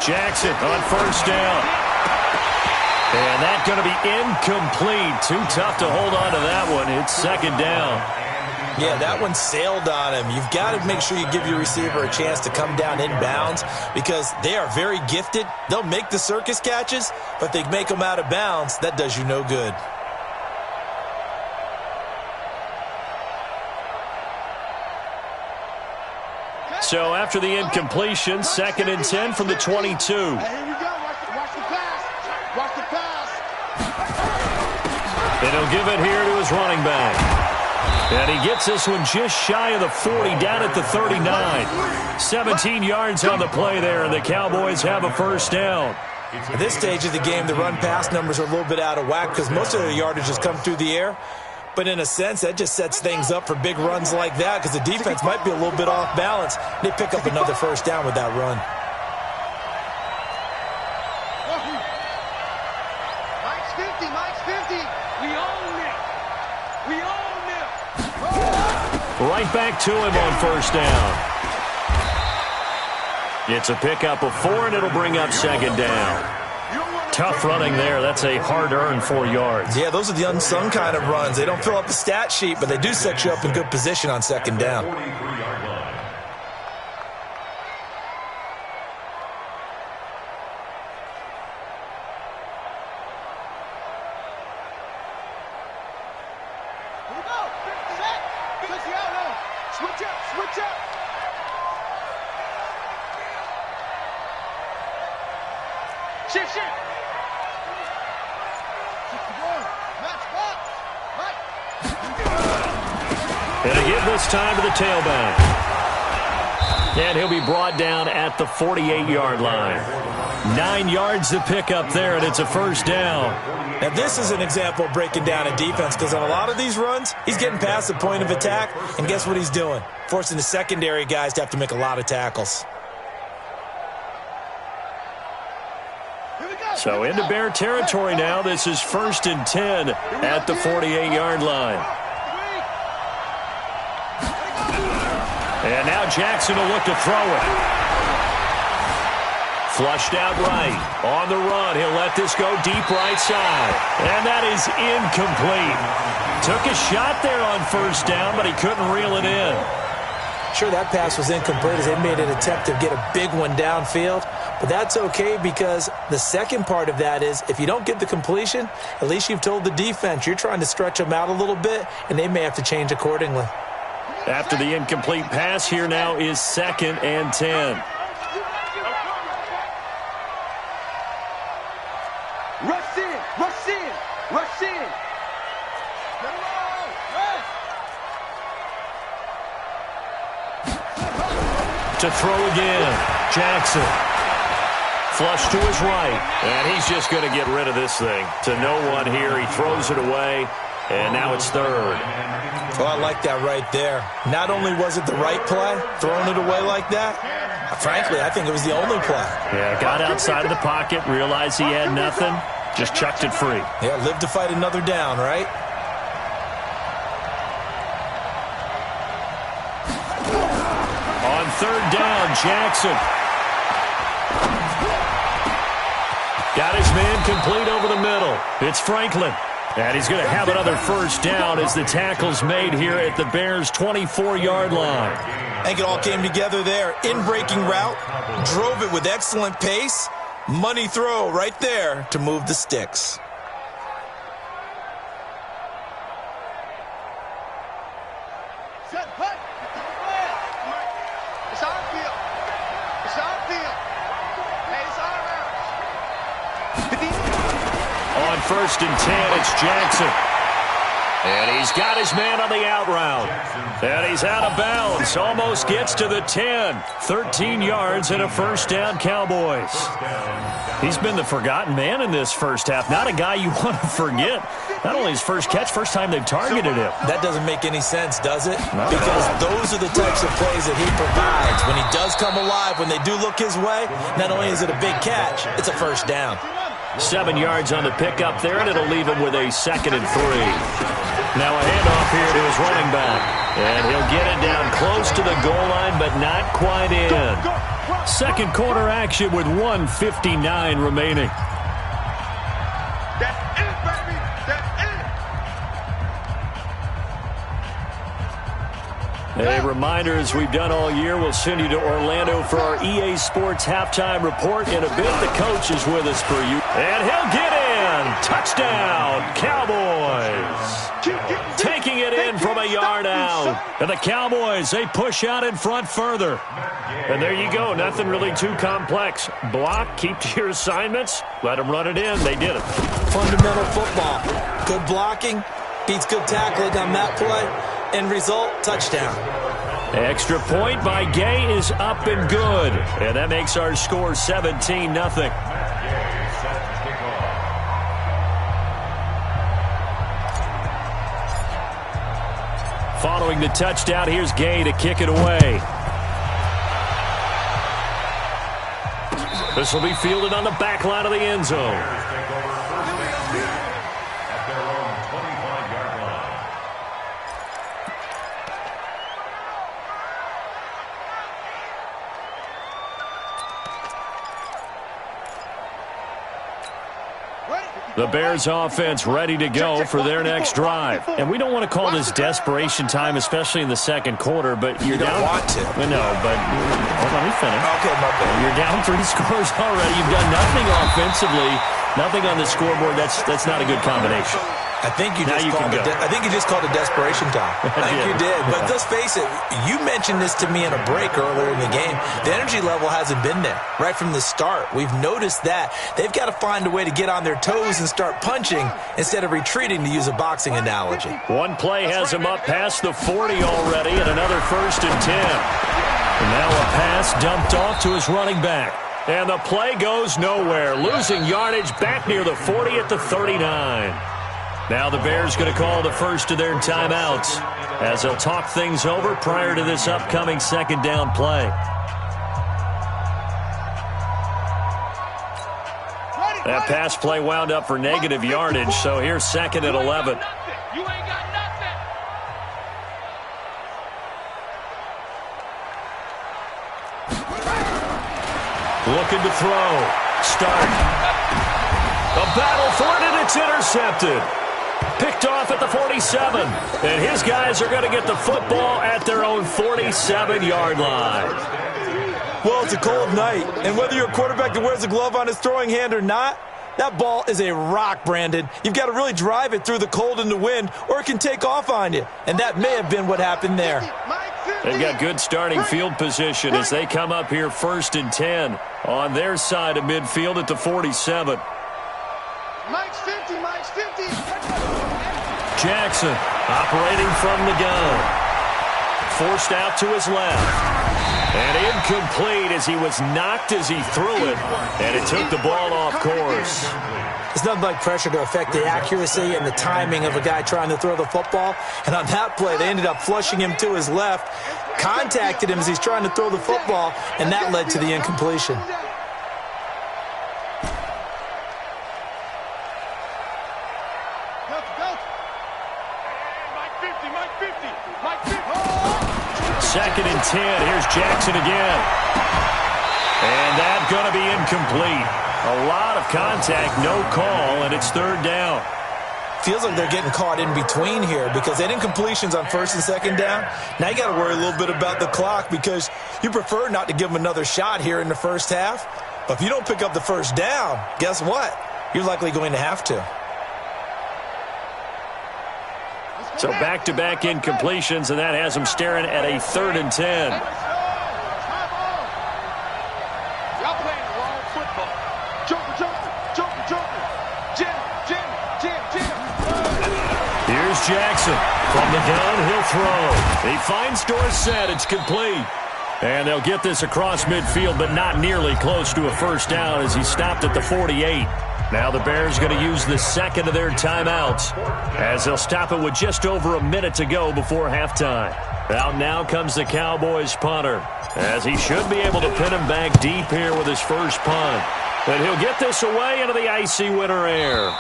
Jackson on 1st down. And that's going to be incomplete. Too tough to hold on to that one. It's 2nd down. Yeah, that one sailed on him. You've got to make sure you give your receiver a chance to come down inbounds because they are very gifted. They'll make the circus catches, but they make them out of bounds. That does you no good. So after the incompletion, 2nd and 10 from the 22. Here we go. Watch the pass. Watch the pass. And he'll give it here to his running back. And he gets this one just shy of the 40, down at the 39. 17 yards on the play there, and the Cowboys have a first down. At this stage of the game, the run-pass numbers are a little bit out of whack because most of their yardage has come through the air. But in a sense, that just sets things up for big runs like that because the defense might be a little bit off balance. They pick up another first down with that run. Mike's 50, Mike's 50. We own it. We own it. Right back to him on first down. It's a pickup of 4, and it'll bring up second down. Tough running there. That's a hard-earned 4 yards. Yeah, those are the unsung kind of runs. They don't fill up the stat sheet, but they do set you up in good position on second down. Switch up, switch up. Shift, shift. Match box. Right. And they give this time to the tailback. And he'll be brought down at the 48-yard line. 9 yards to pick up there, and it's a first down. Now, this is an example of breaking down a defense because on a lot of these runs, he's getting past the point of attack, and guess what he's doing? Forcing the secondary guys to have to make a lot of tackles. So into Bear territory now. This is 1st and 10 at the 48-yard line. And now Jackson will look to throw it. Flushed out right. On the run, he'll let this go deep right side. And that is incomplete. Took a shot there on first down, but he couldn't reel it in. Sure, that pass was incomplete as they made an attempt to get a big one downfield. But that's okay because the second part of that is if you don't get the completion, at least you've told the defense you're trying to stretch them out a little bit, and they may have to change accordingly. After the incomplete pass, here now is 2nd and 10. Rush in, rush in, rush in. To throw again, Jackson. Flush to his right, and he's just going to get rid of this thing. To no one here, he throws it away, and now it's 3rd. Oh, I like that right there. Not only was it the right play, throwing it away like that, frankly, I think it was the only play. Yeah, got outside of the pocket, realized he had nothing, just chucked it free. Yeah, live to fight another down, right? On 3rd down, Jackson. Got his man complete over the middle. It's Franklin. And he's going to have another first down as the tackle's made here at the Bears' 24-yard line. I think it all came together there. In-breaking route, drove it with excellent pace. Money throw right there to move the sticks. Set, put. It's our field. It's our field. Hey, it's our route. On 1st and 10, it's Jackson. And he's got his man on the out route. And he's out of bounds. Almost gets to the 10. 13 yards and a first down, Cowboys. He's been the forgotten man in this first half. Not a guy you want to forget. Not only his first catch, first time they've targeted him. That doesn't make any sense, does it? Because those are the types of plays that he provides. When he does come alive, when they do look his way, not only is it a big catch, it's a first down. 7 yards on the pickup there, and it'll leave him with a 2nd and 3. Now a handoff here to his running back. And he'll get it down close to the goal line, but not quite in. Second quarter action with 1:59 remaining. That's it, baby. That's it. A reminder, as we've done all year, we'll send you to Orlando for our EA Sports halftime report. In a bit, the coach is with us for you. And he'll get in. Touchdown, Cowboys. Taking it in from a yard out. And the Cowboys, they push out in front further. And there you go. Nothing really too complex. Block, keep to your assignments, let them run it in. They did it. Fundamental football. Good blocking beats good tackling on that play. End result, touchdown. Extra point by Gay is up and good. And that makes our score 17-0. Following the touchdown, here's Gay to kick it away. This will be fielded on the back line of the end zone. The Bears offense ready to go for their next drive. And we don't want to call this desperation time, especially in the second quarter, but you're down. You don't want to. No, but hold on, let me finish. Okay, my bad. You're down 3 scores already. You've done nothing offensively, nothing on the scoreboard. That's not a good combination. I think you just called it desperation time. I think you did. But let's face it, you mentioned this to me in a break earlier in the game. The energy level hasn't been there right from the start. We've noticed that. They've got to find a way to get on their toes and start punching instead of retreating, to use a boxing analogy. One play has him up past the 40 already, and another 1st and 10. And now a pass dumped off to his running back. And the play goes nowhere, losing yardage back near the 40 at the 39. Now the Bears going to call the first of their timeouts as they'll talk things over prior to this upcoming second down play. That pass play wound up for negative yardage, so here's 2nd and 11. You ain't got nothing. Looking to throw. Start. A battle for it, and it's intercepted. Picked off at the 47. And his guys are going to get the football at their own 47-yard line. Well, it's a cold night, and whether you're a quarterback that wears a glove on his throwing hand or not, that ball is a rock, Brandon. You've got to really drive it through the cold and the wind, or it can take off on you. And that may have been what happened there. They've got good starting field position as they come up here 1st and 10 on their side of midfield at the 47. Mike's 50, Mike's 50. Jackson operating from the gun. Forced out to his left. And incomplete as he was knocked as he threw it. And it took the ball off course. It's nothing like pressure to affect the accuracy and the timing of a guy trying to throw the football. And on that play, they ended up flushing him to his left, contacted him as he's trying to throw the football, and that led to the incompletion. Second and 10. Here's Jackson again. And that's going to be incomplete. A lot of contact, no call, and it's 3rd down. Feels like they're getting caught in between here because they had incompletions on 1st and 2nd down. Now you got to worry a little bit about the clock because you prefer not to give them another shot here in the first half. But if you don't pick up the 1st down, guess what? You're likely going to have to. So back-to-back incompletions, and that has them staring at a 3rd and 10. Y'all playing the wrong football. Joker. Jim. Here's Jackson. From the gun, he'll throw. He finds Dorsett. It's complete. And they'll get this across midfield, but not nearly close to a 1st down as he stopped at the 48. Now the Bears going to use the 2nd of their timeouts as they'll stop it with just over a minute to go before halftime. Out now comes the Cowboys punter as he should be able to pin him back deep here with his first punt. And he'll get this away into the icy winter air.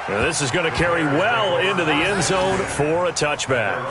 Now this is going to carry well into the end zone for a touchback.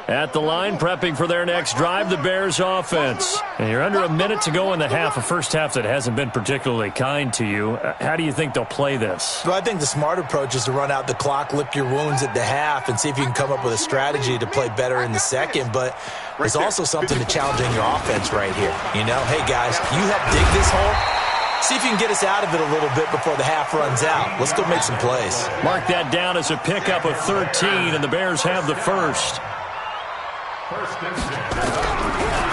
At the line, prepping for their next drive, the Bears offense. And you're under a minute to go in the half, a first half that hasn't been particularly kind to you. How do you think they'll play this? Well, I think the smart approach is to run out the clock, lick your wounds at the half, and see if you can come up with a strategy to play better in the second. But there's also something to challenging your offense right here. You know, hey, guys, you help dig this hole. See if you can get us out of it a little bit before the half runs out. Let's go make some plays. Mark that down as a pickup of 13, and the Bears have the first.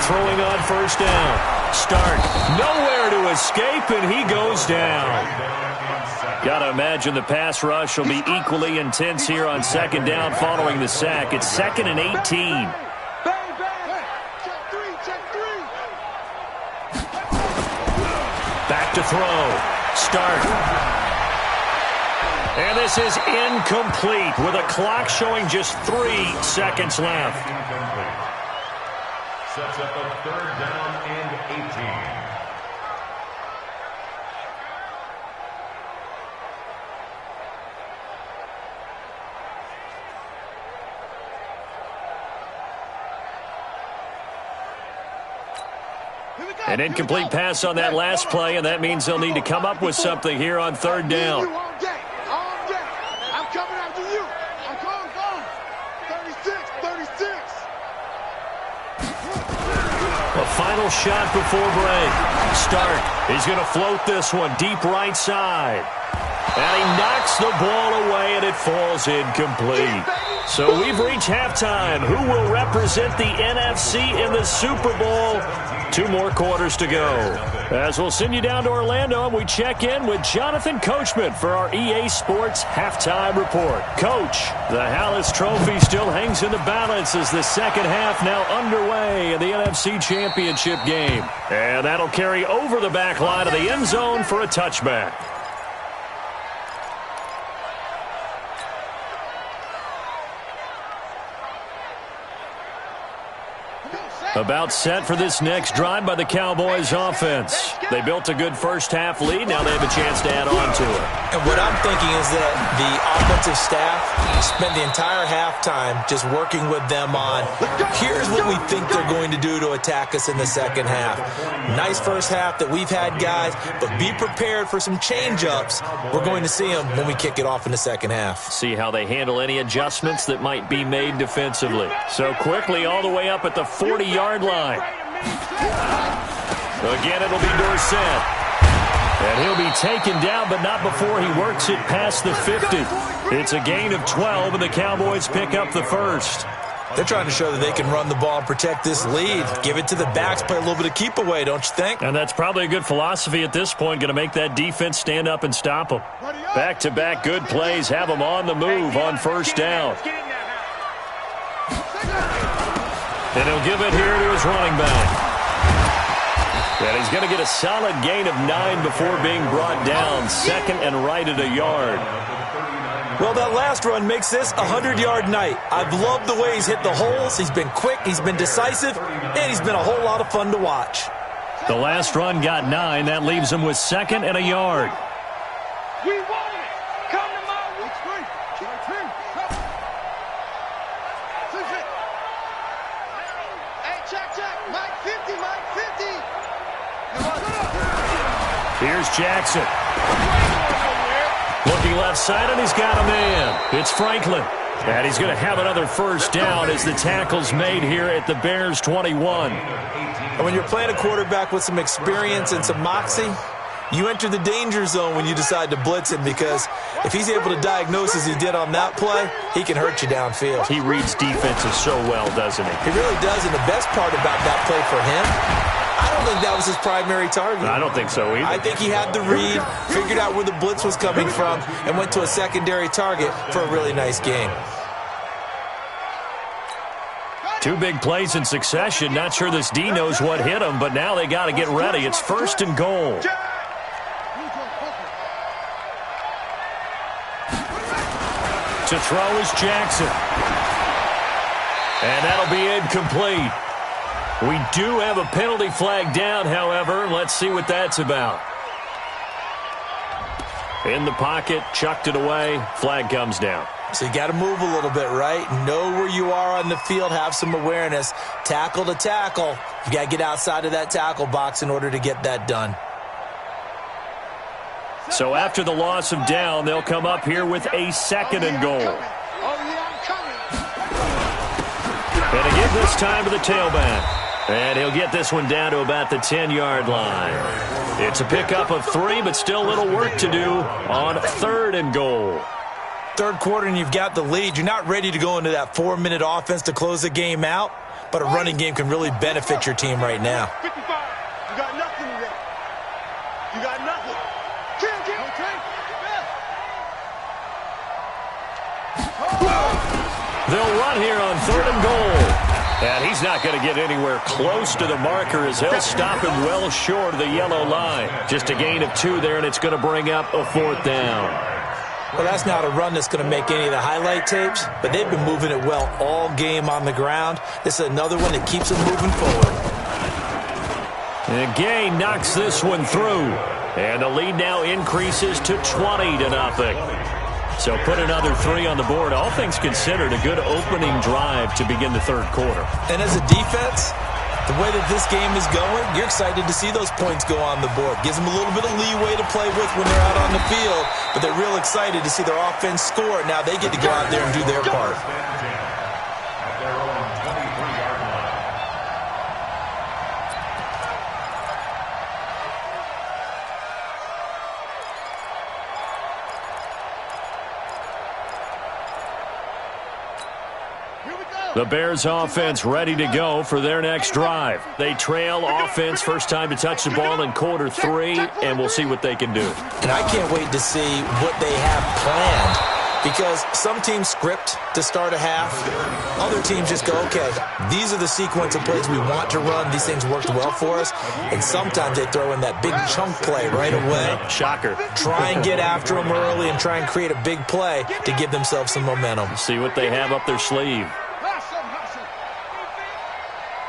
Throwing on first down. Start. Nowhere to escape, and he goes down. Got to imagine the pass rush will be equally intense here on second down following the sack. It's 2nd and 18. Back to throw. Start. And this is incomplete with a clock showing just 3 seconds left. Sets up a 3rd down and 18. An incomplete pass on that last play, and that means they'll need to come up with something here on 3rd down. I'm coming after you. I'm going. 36. A final shot before break. Start. He's going to float this one deep right side. And he knocks the ball away, and it falls incomplete. So we've reached halftime. Who will represent the NFC in the Super Bowl? 2 more quarters to go. As we'll send you down to Orlando, and we check in with Jonathan Coachman for our EA Sports Halftime Report. Coach, the Hallis Trophy still hangs in the balance as the second half now underway in the NFC Championship game. And that'll carry over the back line of the end zone for a touchback. About set for this next drive by the Cowboys offense. They built a good first half lead. Now they have a chance to add on to it. And what I'm thinking is that the offensive staff spent the entire halftime just working with them on, here's what we think they're going to do to attack us in the second half. Nice first half that we've had, guys, but be prepared for some change-ups. We're going to see them when we kick it off in the second half. See how they handle any adjustments that might be made defensively. So quickly all the way up at the 40-yard line. Again, it'll be Dorsett. And he'll be taken down, but not before he works it past the 50. It's a gain of 12, and the Cowboys pick up the first. They're trying to show that they can run the ball and protect this lead. Give it to the backs, play a little bit of keep away, don't you think? And that's probably a good philosophy at this point, going to make that defense stand up and stop them. Back-to-back good plays have them on the move on first down. And he'll give it here to his running back. And he's going to get a solid gain of 9 before being brought down. 2nd and right at a yard. Well, that last run makes this a 100-yard night. I've loved the way he's hit the holes. He's been quick, he's been decisive, and he's been a whole lot of fun to watch. The last run got 9. That leaves him with 2nd and a yard. We want it. Come to my way. Hey, check. Mike 50. Here's Jackson. Looking left side, and he's got a man. It's Franklin. And he's going to have another first down as the tackle's made here at the Bears 21. And when you're playing a quarterback with some experience and some moxie, you enter the danger zone when you decide to blitz him, because if he's able to diagnose as he did on that play, he can hurt you downfield. He reads defenses so well, doesn't he? He really does, and the best part about that play for him, I don't think that was his primary target. I don't think so either. I think he had the read, figured out where the blitz was coming from, and went to a secondary target for a really nice game. 2 big plays in succession. Not sure this D knows what hit him, but now they got to get ready. It's 1st and goal. To throw is Jackson. And that'll be incomplete. We do have a penalty flag down, however. Let's see what that's about. In the pocket, chucked it away. Flag comes down. So you got to move a little bit, right? Know where you are on the field, have some awareness. Tackle to tackle. You got to get outside of that tackle box in order to get that done. So after the loss of down, they'll come up here with a 2nd and goal. And again this time to the tailback. And he'll get this one down to about the 10-yard line. It's a pickup of 3, but still a little work to do on 3rd and goal. Third quarter and you've got the lead. You're not ready to go into that 4-minute offense to close the game out, but a running game can really benefit your team right now. 55. You got nothing today. You got nothing. They'll run here on 3rd and goal. And he's not going to get anywhere close to the marker as he'll stop him well short of the yellow line. Just a gain of 2 there, and it's going to bring up a 4th down. Well, that's not a run that's going to make any of the highlight tapes, but they've been moving it well all game on the ground. This is another one that keeps them moving forward. And Gay knocks this one through. And the lead now increases to 20-0. So put another 3 on the board. All things considered, a good opening drive to begin the 3rd quarter. And as a defense, the way that this game is going, you're excited to see those points go on the board. Gives them a little bit of leeway to play with when they're out on the field, but they're real excited to see their offense score. Now they get to go out there and do their part. The Bears offense ready to go for their next drive. They trail offense, first time to touch the ball in quarter 3, and we'll see what they can do. And I can't wait to see what they have planned, because some teams script to start a half. Other teams just go, okay, these are the sequence of plays we want to run. These things worked well for us. And sometimes they throw in that big chunk play right away. Shocker. Try and get after them early and try and create a big play to give themselves some momentum. See what they have up their sleeve.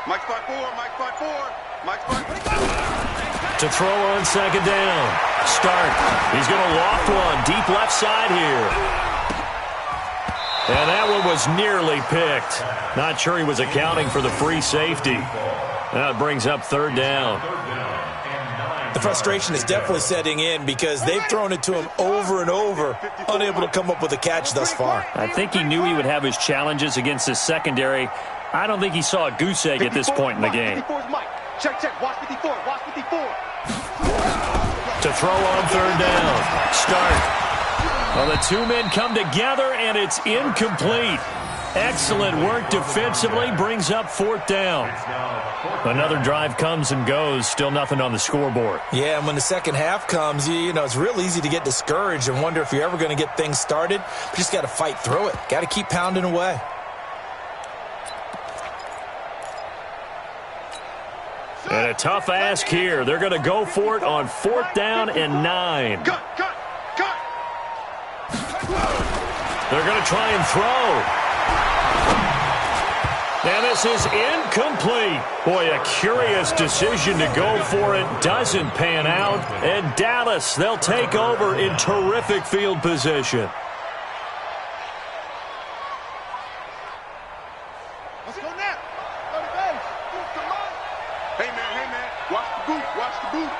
Mike's 5-4, Mike's 5-4, Mike's 5-4. To throw on 2nd down. Start. He's going to loft one deep left side here. And that one was nearly picked. Not sure he was accounting for the free safety. That brings up 3rd down. The frustration is definitely setting in because they've thrown it to him over and over, unable to come up with a catch thus far. I think he knew he would have his challenges against his secondary. I don't think he saw a goose egg at this point in the game. Check, watch 54, watch 54. To throw on 3rd down. Start. Well, the 2 men come together, and it's incomplete. Excellent work defensively, brings up 4th down. Another drive comes and goes, still nothing on the scoreboard. Yeah, and when the second half comes, you know, it's real easy to get discouraged and wonder if you're ever going to get things started. But you just got to fight through it. Got to keep pounding away. And a tough ask here. They're going to go for it on 4th down and 9. Cut. They're going to try and throw. And this is incomplete. Boy, a curious decision to go for it. Doesn't pan out. And Dallas, they'll take over in terrific field position. Let's go now. Hey, man. Watch the boot.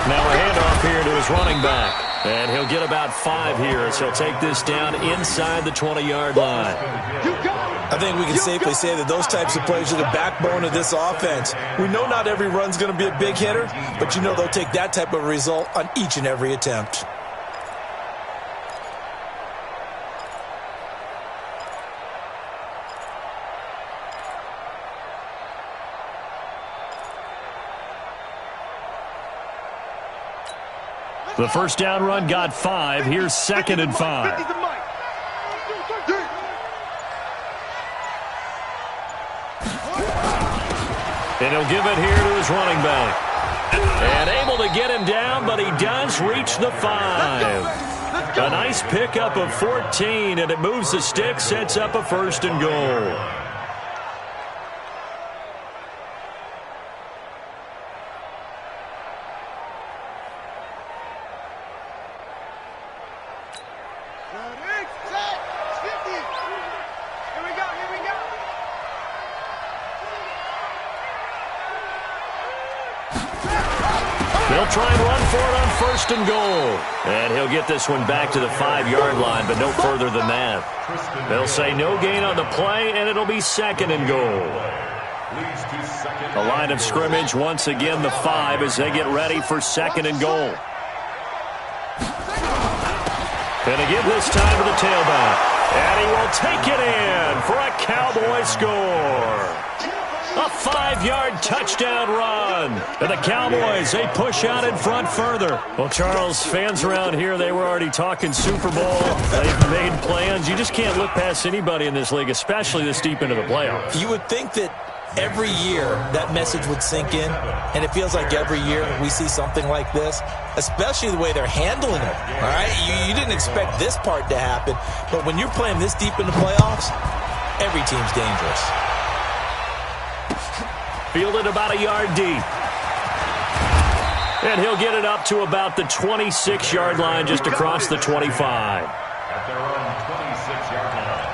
Now a handoff here to his running back. And he'll get about 5 here, so he'll take this down inside the 20-yard line. I think we can safely say that those types of plays are the backbone of this offense. We know not every run's going to be a big hitter, but you know they'll take that type of result on each and every attempt. The first down run got 5. Here's 2nd and 5. And he'll give it here to his running back. And able to get him down, but he does reach the 5. A nice pickup of 14, and it moves the stick, sets up a 1st and goal. They'll try and run for it on 1st and goal. And he'll get this one back to the 5-yard line, but no further than that. They'll say no gain on the play, and it'll be 2nd and goal. leads to second. The line of scrimmage, once again, the 5 as they get ready for 2nd and goal. Gonna give this time to the tailback. And he will take it in for a Cowboy score. A 5-yard touchdown run. And the Cowboys, they push out in front further. Well, Charles, fans around here, they were already talking Super Bowl. They've made plans. You just can't look past anybody in this league, especially this deep into the playoffs. You would think that every year that message would sink in, and it feels like every year we see something like this, especially the way they're handling it. All right, you didn't expect this part to happen, but when you're playing this deep in the playoffs, every team's dangerous. Fielded about a yard deep. And he'll get it up to about the 26-yard line, just across the 25. At their own 26-yard line.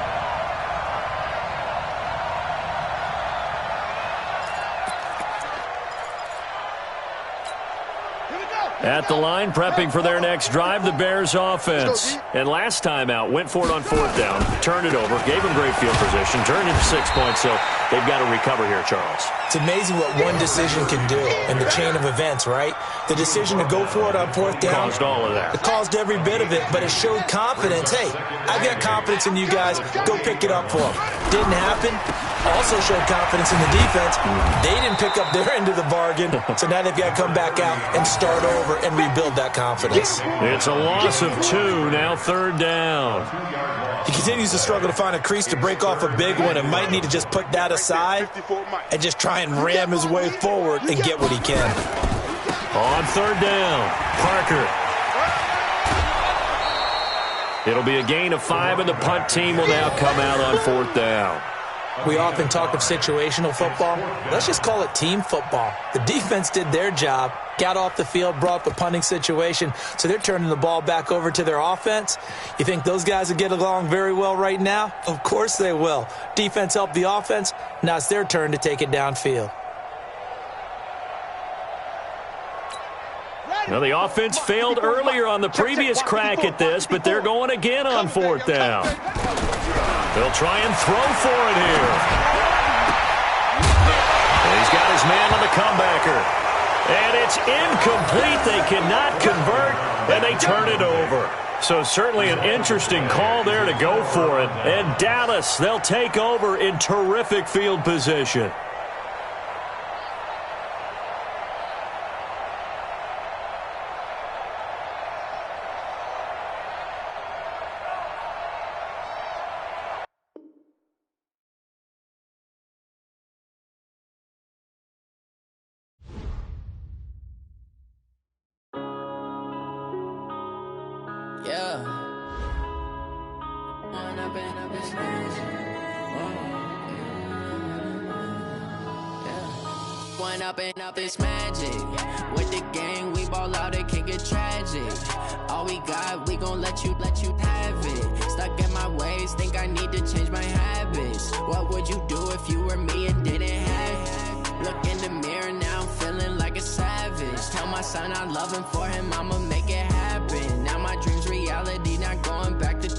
At the line, prepping for their next drive, the Bears offense. And last time out, went for it on 4th down, turned it over, gave them great field position, turned it to 6 points, so they've got to recover here, Charles. It's amazing what one decision can do in the chain of events, right? The decision to go for it on 4th down. Caused all of that. It caused every bit of it, but it showed confidence. Hey, I've got confidence in you guys. Go pick it up for them. Didn't happen. Also showed confidence in the defense. They didn't pick up their end of the bargain, so now they've got to come back out and start over and rebuild that confidence. It's a loss of 2, now 3rd down. He continues to struggle to find a crease to break off a big one and might need to just put that aside and just try and ram his way forward and get what he can. On 3rd down, Parker. It'll be a gain of 5, and the punt team will now come out on 4th down. We often talk of situational football. Let's just call it team football. The defense did their job, got off the field, brought up a punting situation, so they're turning the ball back over to their offense. You think those guys will get along very well right now? Of course they will. Defense helped the offense. Now it's their turn to take it downfield. Now, the offense failed earlier on the previous crack at this, but they're going again on 4th down. They'll try and throw for it here. And he's got his man on the comebacker. And it's incomplete. They cannot convert, and they turn it over. So certainly an interesting call there to go for it. And Dallas, they'll take over in terrific field position. Up this magic. With the gang, we ball out, it can get tragic. All we got, we gon' let you have it. Stuck in my ways, think I need to change my habits. What would you do if you were me and didn't have it? Look in the mirror now, I'm feeling like a savage. Tell my son I love him, for him I'ma make it happen. Now my dream's reality, not going back to.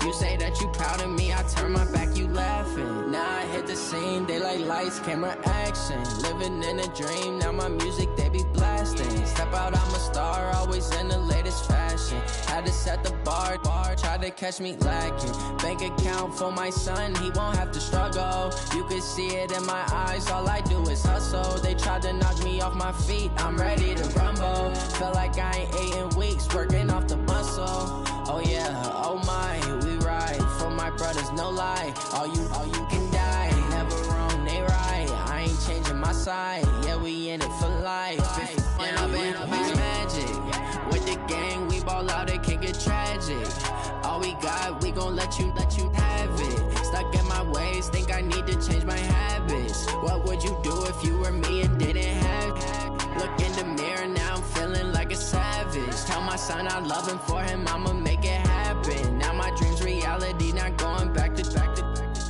You say that you proud of me, I turn my back, you laughing. Now I hit the scene, they like lights, camera, action. Living in a dream, now my music, they be blasting. Step out, I'm a star, always in the latest fashion. Had to set the bar, try to catch me lacking. Bank account for my son, he won't have to struggle. You can see it in my eyes, all I do is hustle. They tried to knock me off my feet, I'm ready to rumble. Felt like I ain't ate in weeks, working off the muscle. Oh yeah, oh my, we ride for my brothers, no lie. All you can die, never wrong, they right. I ain't changing my side, yeah, we in it for life. When up in it's magic. With the gang, we ball out, it can get tragic. All we got, we gon' let you have it. Stuck in my ways, think I need to change my habits. What would you do if you were me and didn't have it? Look in the mirror, now I'm feeling like a savage. Tell my son I love him, for him I'ma make it happen. Now my dream's reality, not going back to.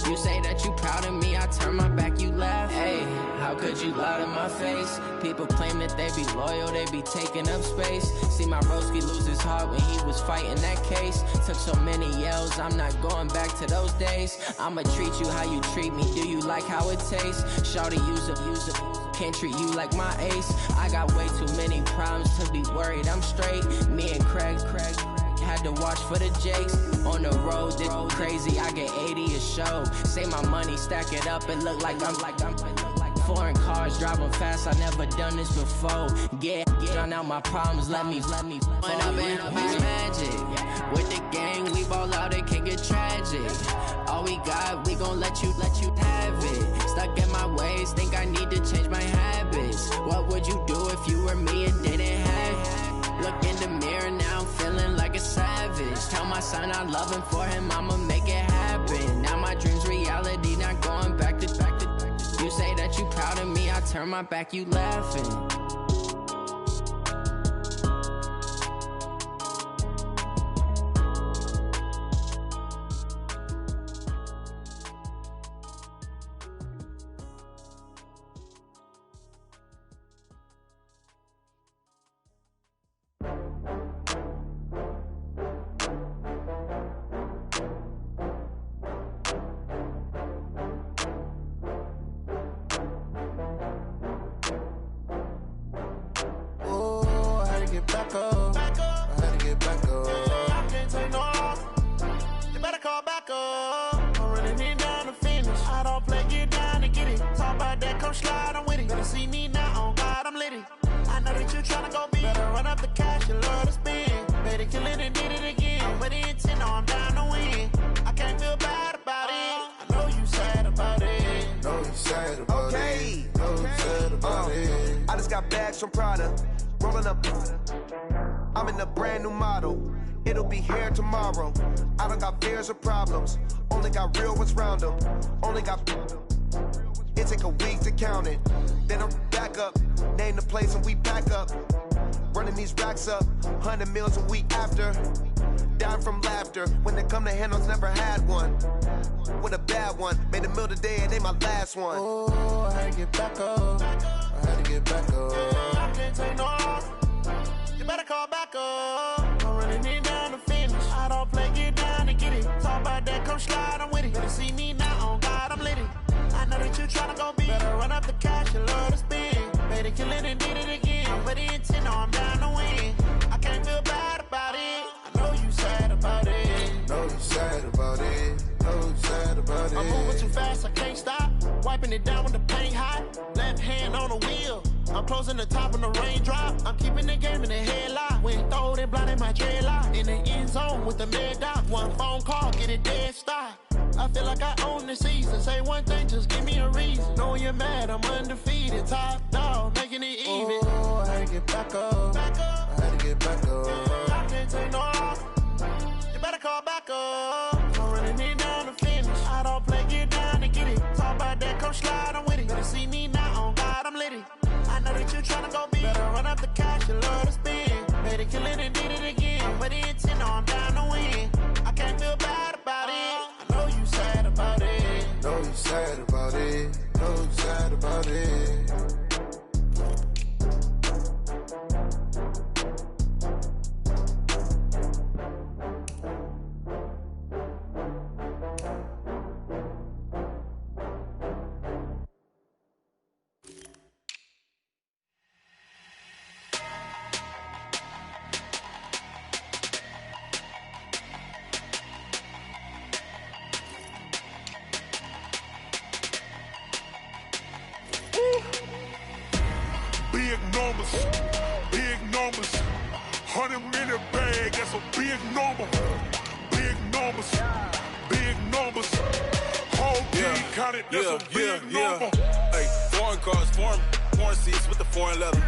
You say that you proud of me, I turn my back, you laugh. Hey, I How could you lie to my face? People claim that they be loyal, they be taking up space. See my broski lose his heart when he was fighting that case. Took so many yells, I'm not going back to those days. I'ma treat you how you treat me, do you like how it tastes? Shawty, use a, can't treat you like my ace. I got way too many problems to be worried, I'm straight. Me and Craig had to watch for the Jakes. On the road, this crazy, I get 80 a show. Say my money, stack it up, and look like I'm foreign cars, driving fast, I never done this before. Get on out my problems, let me When I've been up is magic. With the gang, we ball out, it can get tragic. All we got, we gon' let you have it. Stuck in my ways, think I need to change my habits. What would you do if you were me and didn't have it? Look in the mirror now, I'm feeling like a savage. Tell my son I love him, for him I'ma make it happen. Now my dream's reality, not going back to. You say that you proud of me, I turn my back, you laughing. From Prada, rolling up. I'm in a brand new model. It'll be here tomorrow. I don't got fears or problems. Only got real ones round them. Only got. It take a week to count it. Then I'm back up. Name the place and we pack up. Running these racks up. 100 meals a week after. Down from laughter. When they come to handles, never had one. With a bad one. Made a meal today and they my last one. Oh, I had to get back up. I had to get back up. I can't take no off. You better call back up. I'm running it down to finish. I don't play, get down and get it. Talk about that, come slide, I'm with it. Better see me now, on God, I'm lit it. I know that you tryna go big. Better run up the cash, you love to spend. Made it, kill it and did it again. But the intent, no, I'm down to win. I can't feel bad about it. I know you sad about it. Know you sad about it. Know you sad about it. I'm moving too fast, I can't stop. Wiping it down with the paint hot. Left hand on the wheel. I'm closing the top when the raindrop. I'm keeping the game in the headlock. When throwed and blinded my dreadlock. In the end zone with the mad dot. One phone call, get it dead stop. I feel like I own the season. Say one thing, just give me a reason. Knowing you're mad, I'm undefeated. Top dog, making it even. Oh, I had to get back up. I had to get back up. I can't take no off. You better call back up. I'm running it down to finish. I don't play, get down and get it. Talk about that, come slide, I'm with it. Better see me now, on God, I'm lit it. I know that you tryna go big. Better run up the cash, you love to spend. Made it, kill it and did it again. But the intent, no, I'm down to win. I can't feel bad about it. I know you sad about it. Know you sad about it. Know you sad about it. Big numbers, 100 minute bag, that's a big number. Big numbers, whole team counted, that's a big number. Hey, foreign cars, foreign seats with the foreign leather.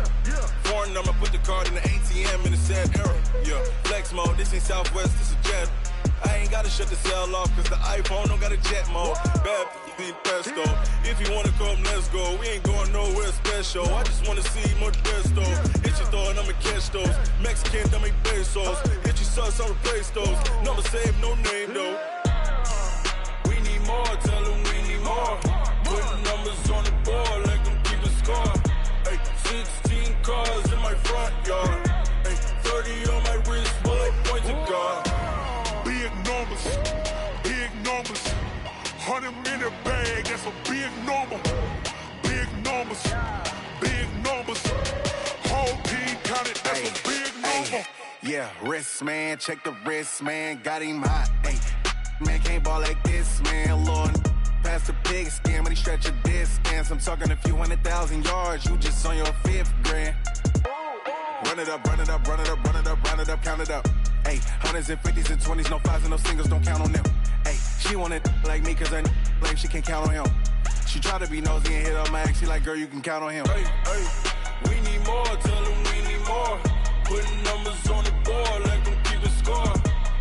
Foreign number, put the card in the ATM in the sad era. Yeah, flex mode, this ain't Southwest, this is Jet. I ain't gotta shut the cell off, cause the iPhone don't got a jet mode. Bad be pesto. If you wanna come, let's go. We ain't going nowhere special. I just wanna see more pesto. Hit your throw and I'ma catch those. Mexican, I make pesos. Hit your sus, I'll replace those. Number save, no name though. We need more, tell them we need more. Putting numbers on the board like I'm keeping that's a big number. Big numbers, big numbers. Whole team counted, that's a big number. Yeah, wrist, man, check the wrist, man, got him hot. Ay, man, can't ball like this, man, Lord. Past the big scam, when he stretch a distance. I'm talking a few 100,000 yards, you just on your 5th grand. Run it up, run it up, run it up, run it up, run it up, count it up. Ay, hundreds and 50s and 20s, no 5s and no singles, don't count on them. Ay, she want it like me, cause her blame, she can't count on him. She try to be nosy and hit up my ex, she like, girl, you can count on him. Hey, hey, we need more, tell them we need more. Putting numbers on the board, let them keep the score.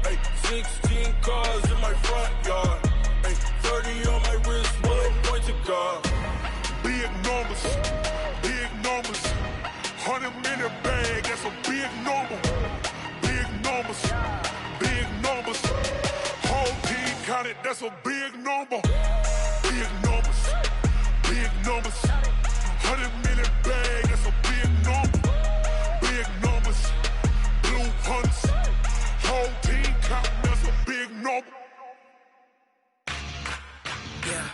Hey, 16 cars in my front yard. Hey, 30 on my wrist, bullet point to God. Big numbers, big numbers. 100-minute bag, that's a big number. Big numbers, big numbers. Whole team counted, that's a big number. Big numbers, big numbers. 100-minute bag, that's a big number. Big numbers, blue hunts. Whole team counting, that's a big number. Yeah.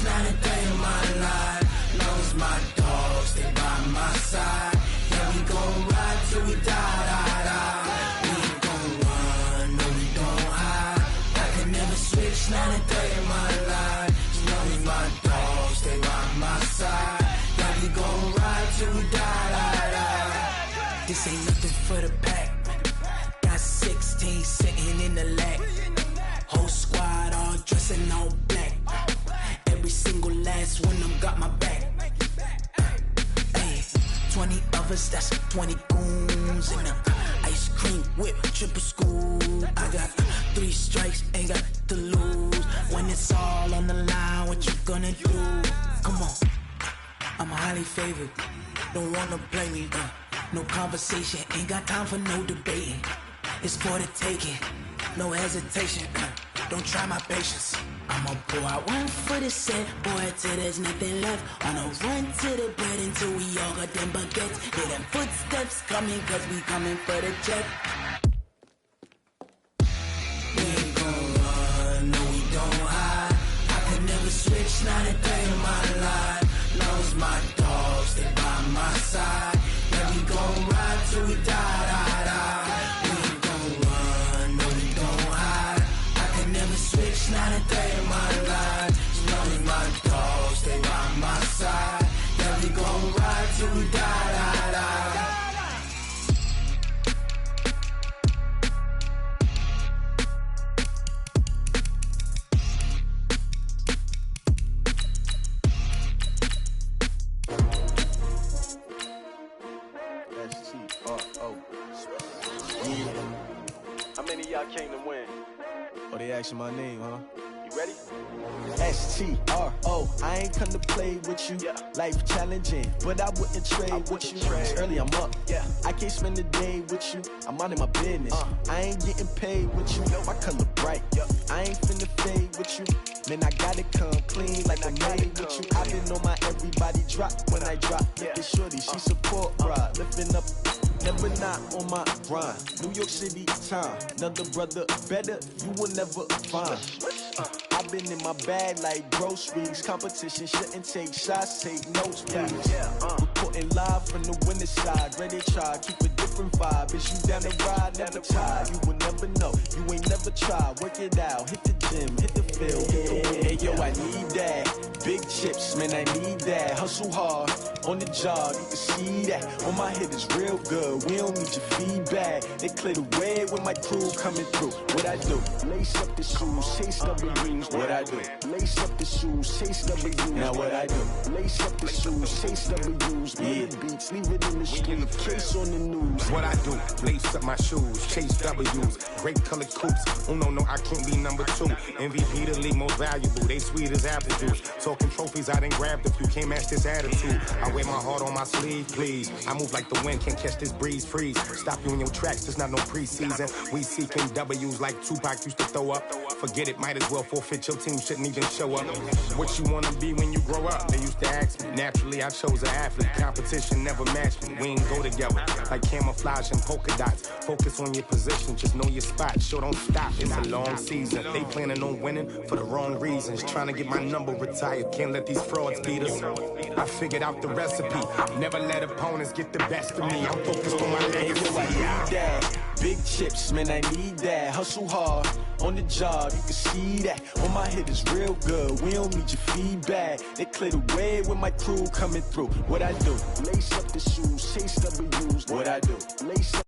Not a day in my life. Knows my dogs, stay by my side. Yeah, we gon' ride till we die. We ain't gon' run, no, we don't hide. I can never switch, not a day in my life. Knows my dogs, stay by my side. Yeah, we gon' ride till we die. This ain't nothing for the pack. Got 16 sitting in the lag. Whole squad all dressing all black. Every single last one of them got my back. Hey, 20 of us, that's 20 goons. And the ice cream whip, triple scoop. I got 3 strikes, ain't got to lose. When it's all on the line, what you gonna do? Come on, I'm highly favored. Don't wanna play me, no conversation, ain't got time for no debating. It's for the taking, no hesitation. Don't try my patience. I'ma pull out one for the set, boy, till there's nothing left. On a run to the bread until we all got them baguettes. Hear them footsteps coming, cause we coming for the check. We ain't gon' run, no, we don't hide. I could never switch, not a day in my life. Knows my dogs, stay by my side. Yeah, we gon' ride till we die. We ain't gon' run, no, we don't hide. I could never switch, not a day in my life. Knows my dogs, stay by my side. Yeah, we gon' ride till we die. How many of y'all came to win? Oh, they asking my name, huh? You ready? S-T-R-O, I ain't come to play with you. Yeah. Life challenging, but I wouldn't trade with you. It's early, I'm up. Yeah. I can't spend the day with you. I'm minding my business. I ain't getting paid with you. My color bright. I ain't finna fade with you. Man, I gotta come clean like I'm made with you. I've been on my everybody drop when I drop. Look at shorty, she support ride. Lifting up, never not on my grind. New York City time, another brother better, you will never find. I've been in my bag like groceries. Competition shouldn't take shots, take notes, please. Reporting live from the winter side. Ready to try, keep a different vibe. Is you down the ride, never tired. You will never know, you ain't never tried. Work it out, hit the gym, hit the field. Hey yo, I need that. Big chips, man, I need that. Hustle hard, on the job, you can see that. On my head is real good, we don't need your feedback. They clear the way with my crew coming through. What I do? Lace up the shoes, chase W's. What I do? Lace up the shoes, chase W's. Now what I do? Lace up the shoes, chase W's. Get the beats, leave it in the street. Case on the news, What I do, lace up my shoes, chase W's, great colored coupes. Oh no, I can't be number 2. MVP the league most valuable, they sweet as apple juice. Talking trophies, I didn't grab the few, can't match this attitude. I wear my heart on my sleeve, please. I move like the wind, can't catch this breeze, freeze. Stop you in your tracks, there's not no preseason. We seeking W's like Tupac used to throw up. Forget it, might as well forfeit, your team shouldn't even show up. What you wanna be when you grow up? They used to ask me. Naturally, I chose an athlete. Competition never matched me. We ain't go together like camouflage and polka dots. Focus on your position, just know your spot. Sure, don't stop, it's a long season. They planning on winning for the wrong reasons. Trying to get my number retired, can't let these frauds beat us. I figured out the recipe. Never let opponents get the best of me. I'm focused on my legacy. Big chips, man, I need that. Hustle hard on the job, you can see that. On my hit is real good, we don't need your feedback. They clear the way with my crew coming through. What I do? Lace up the shoes, chase W's. What I do? Lace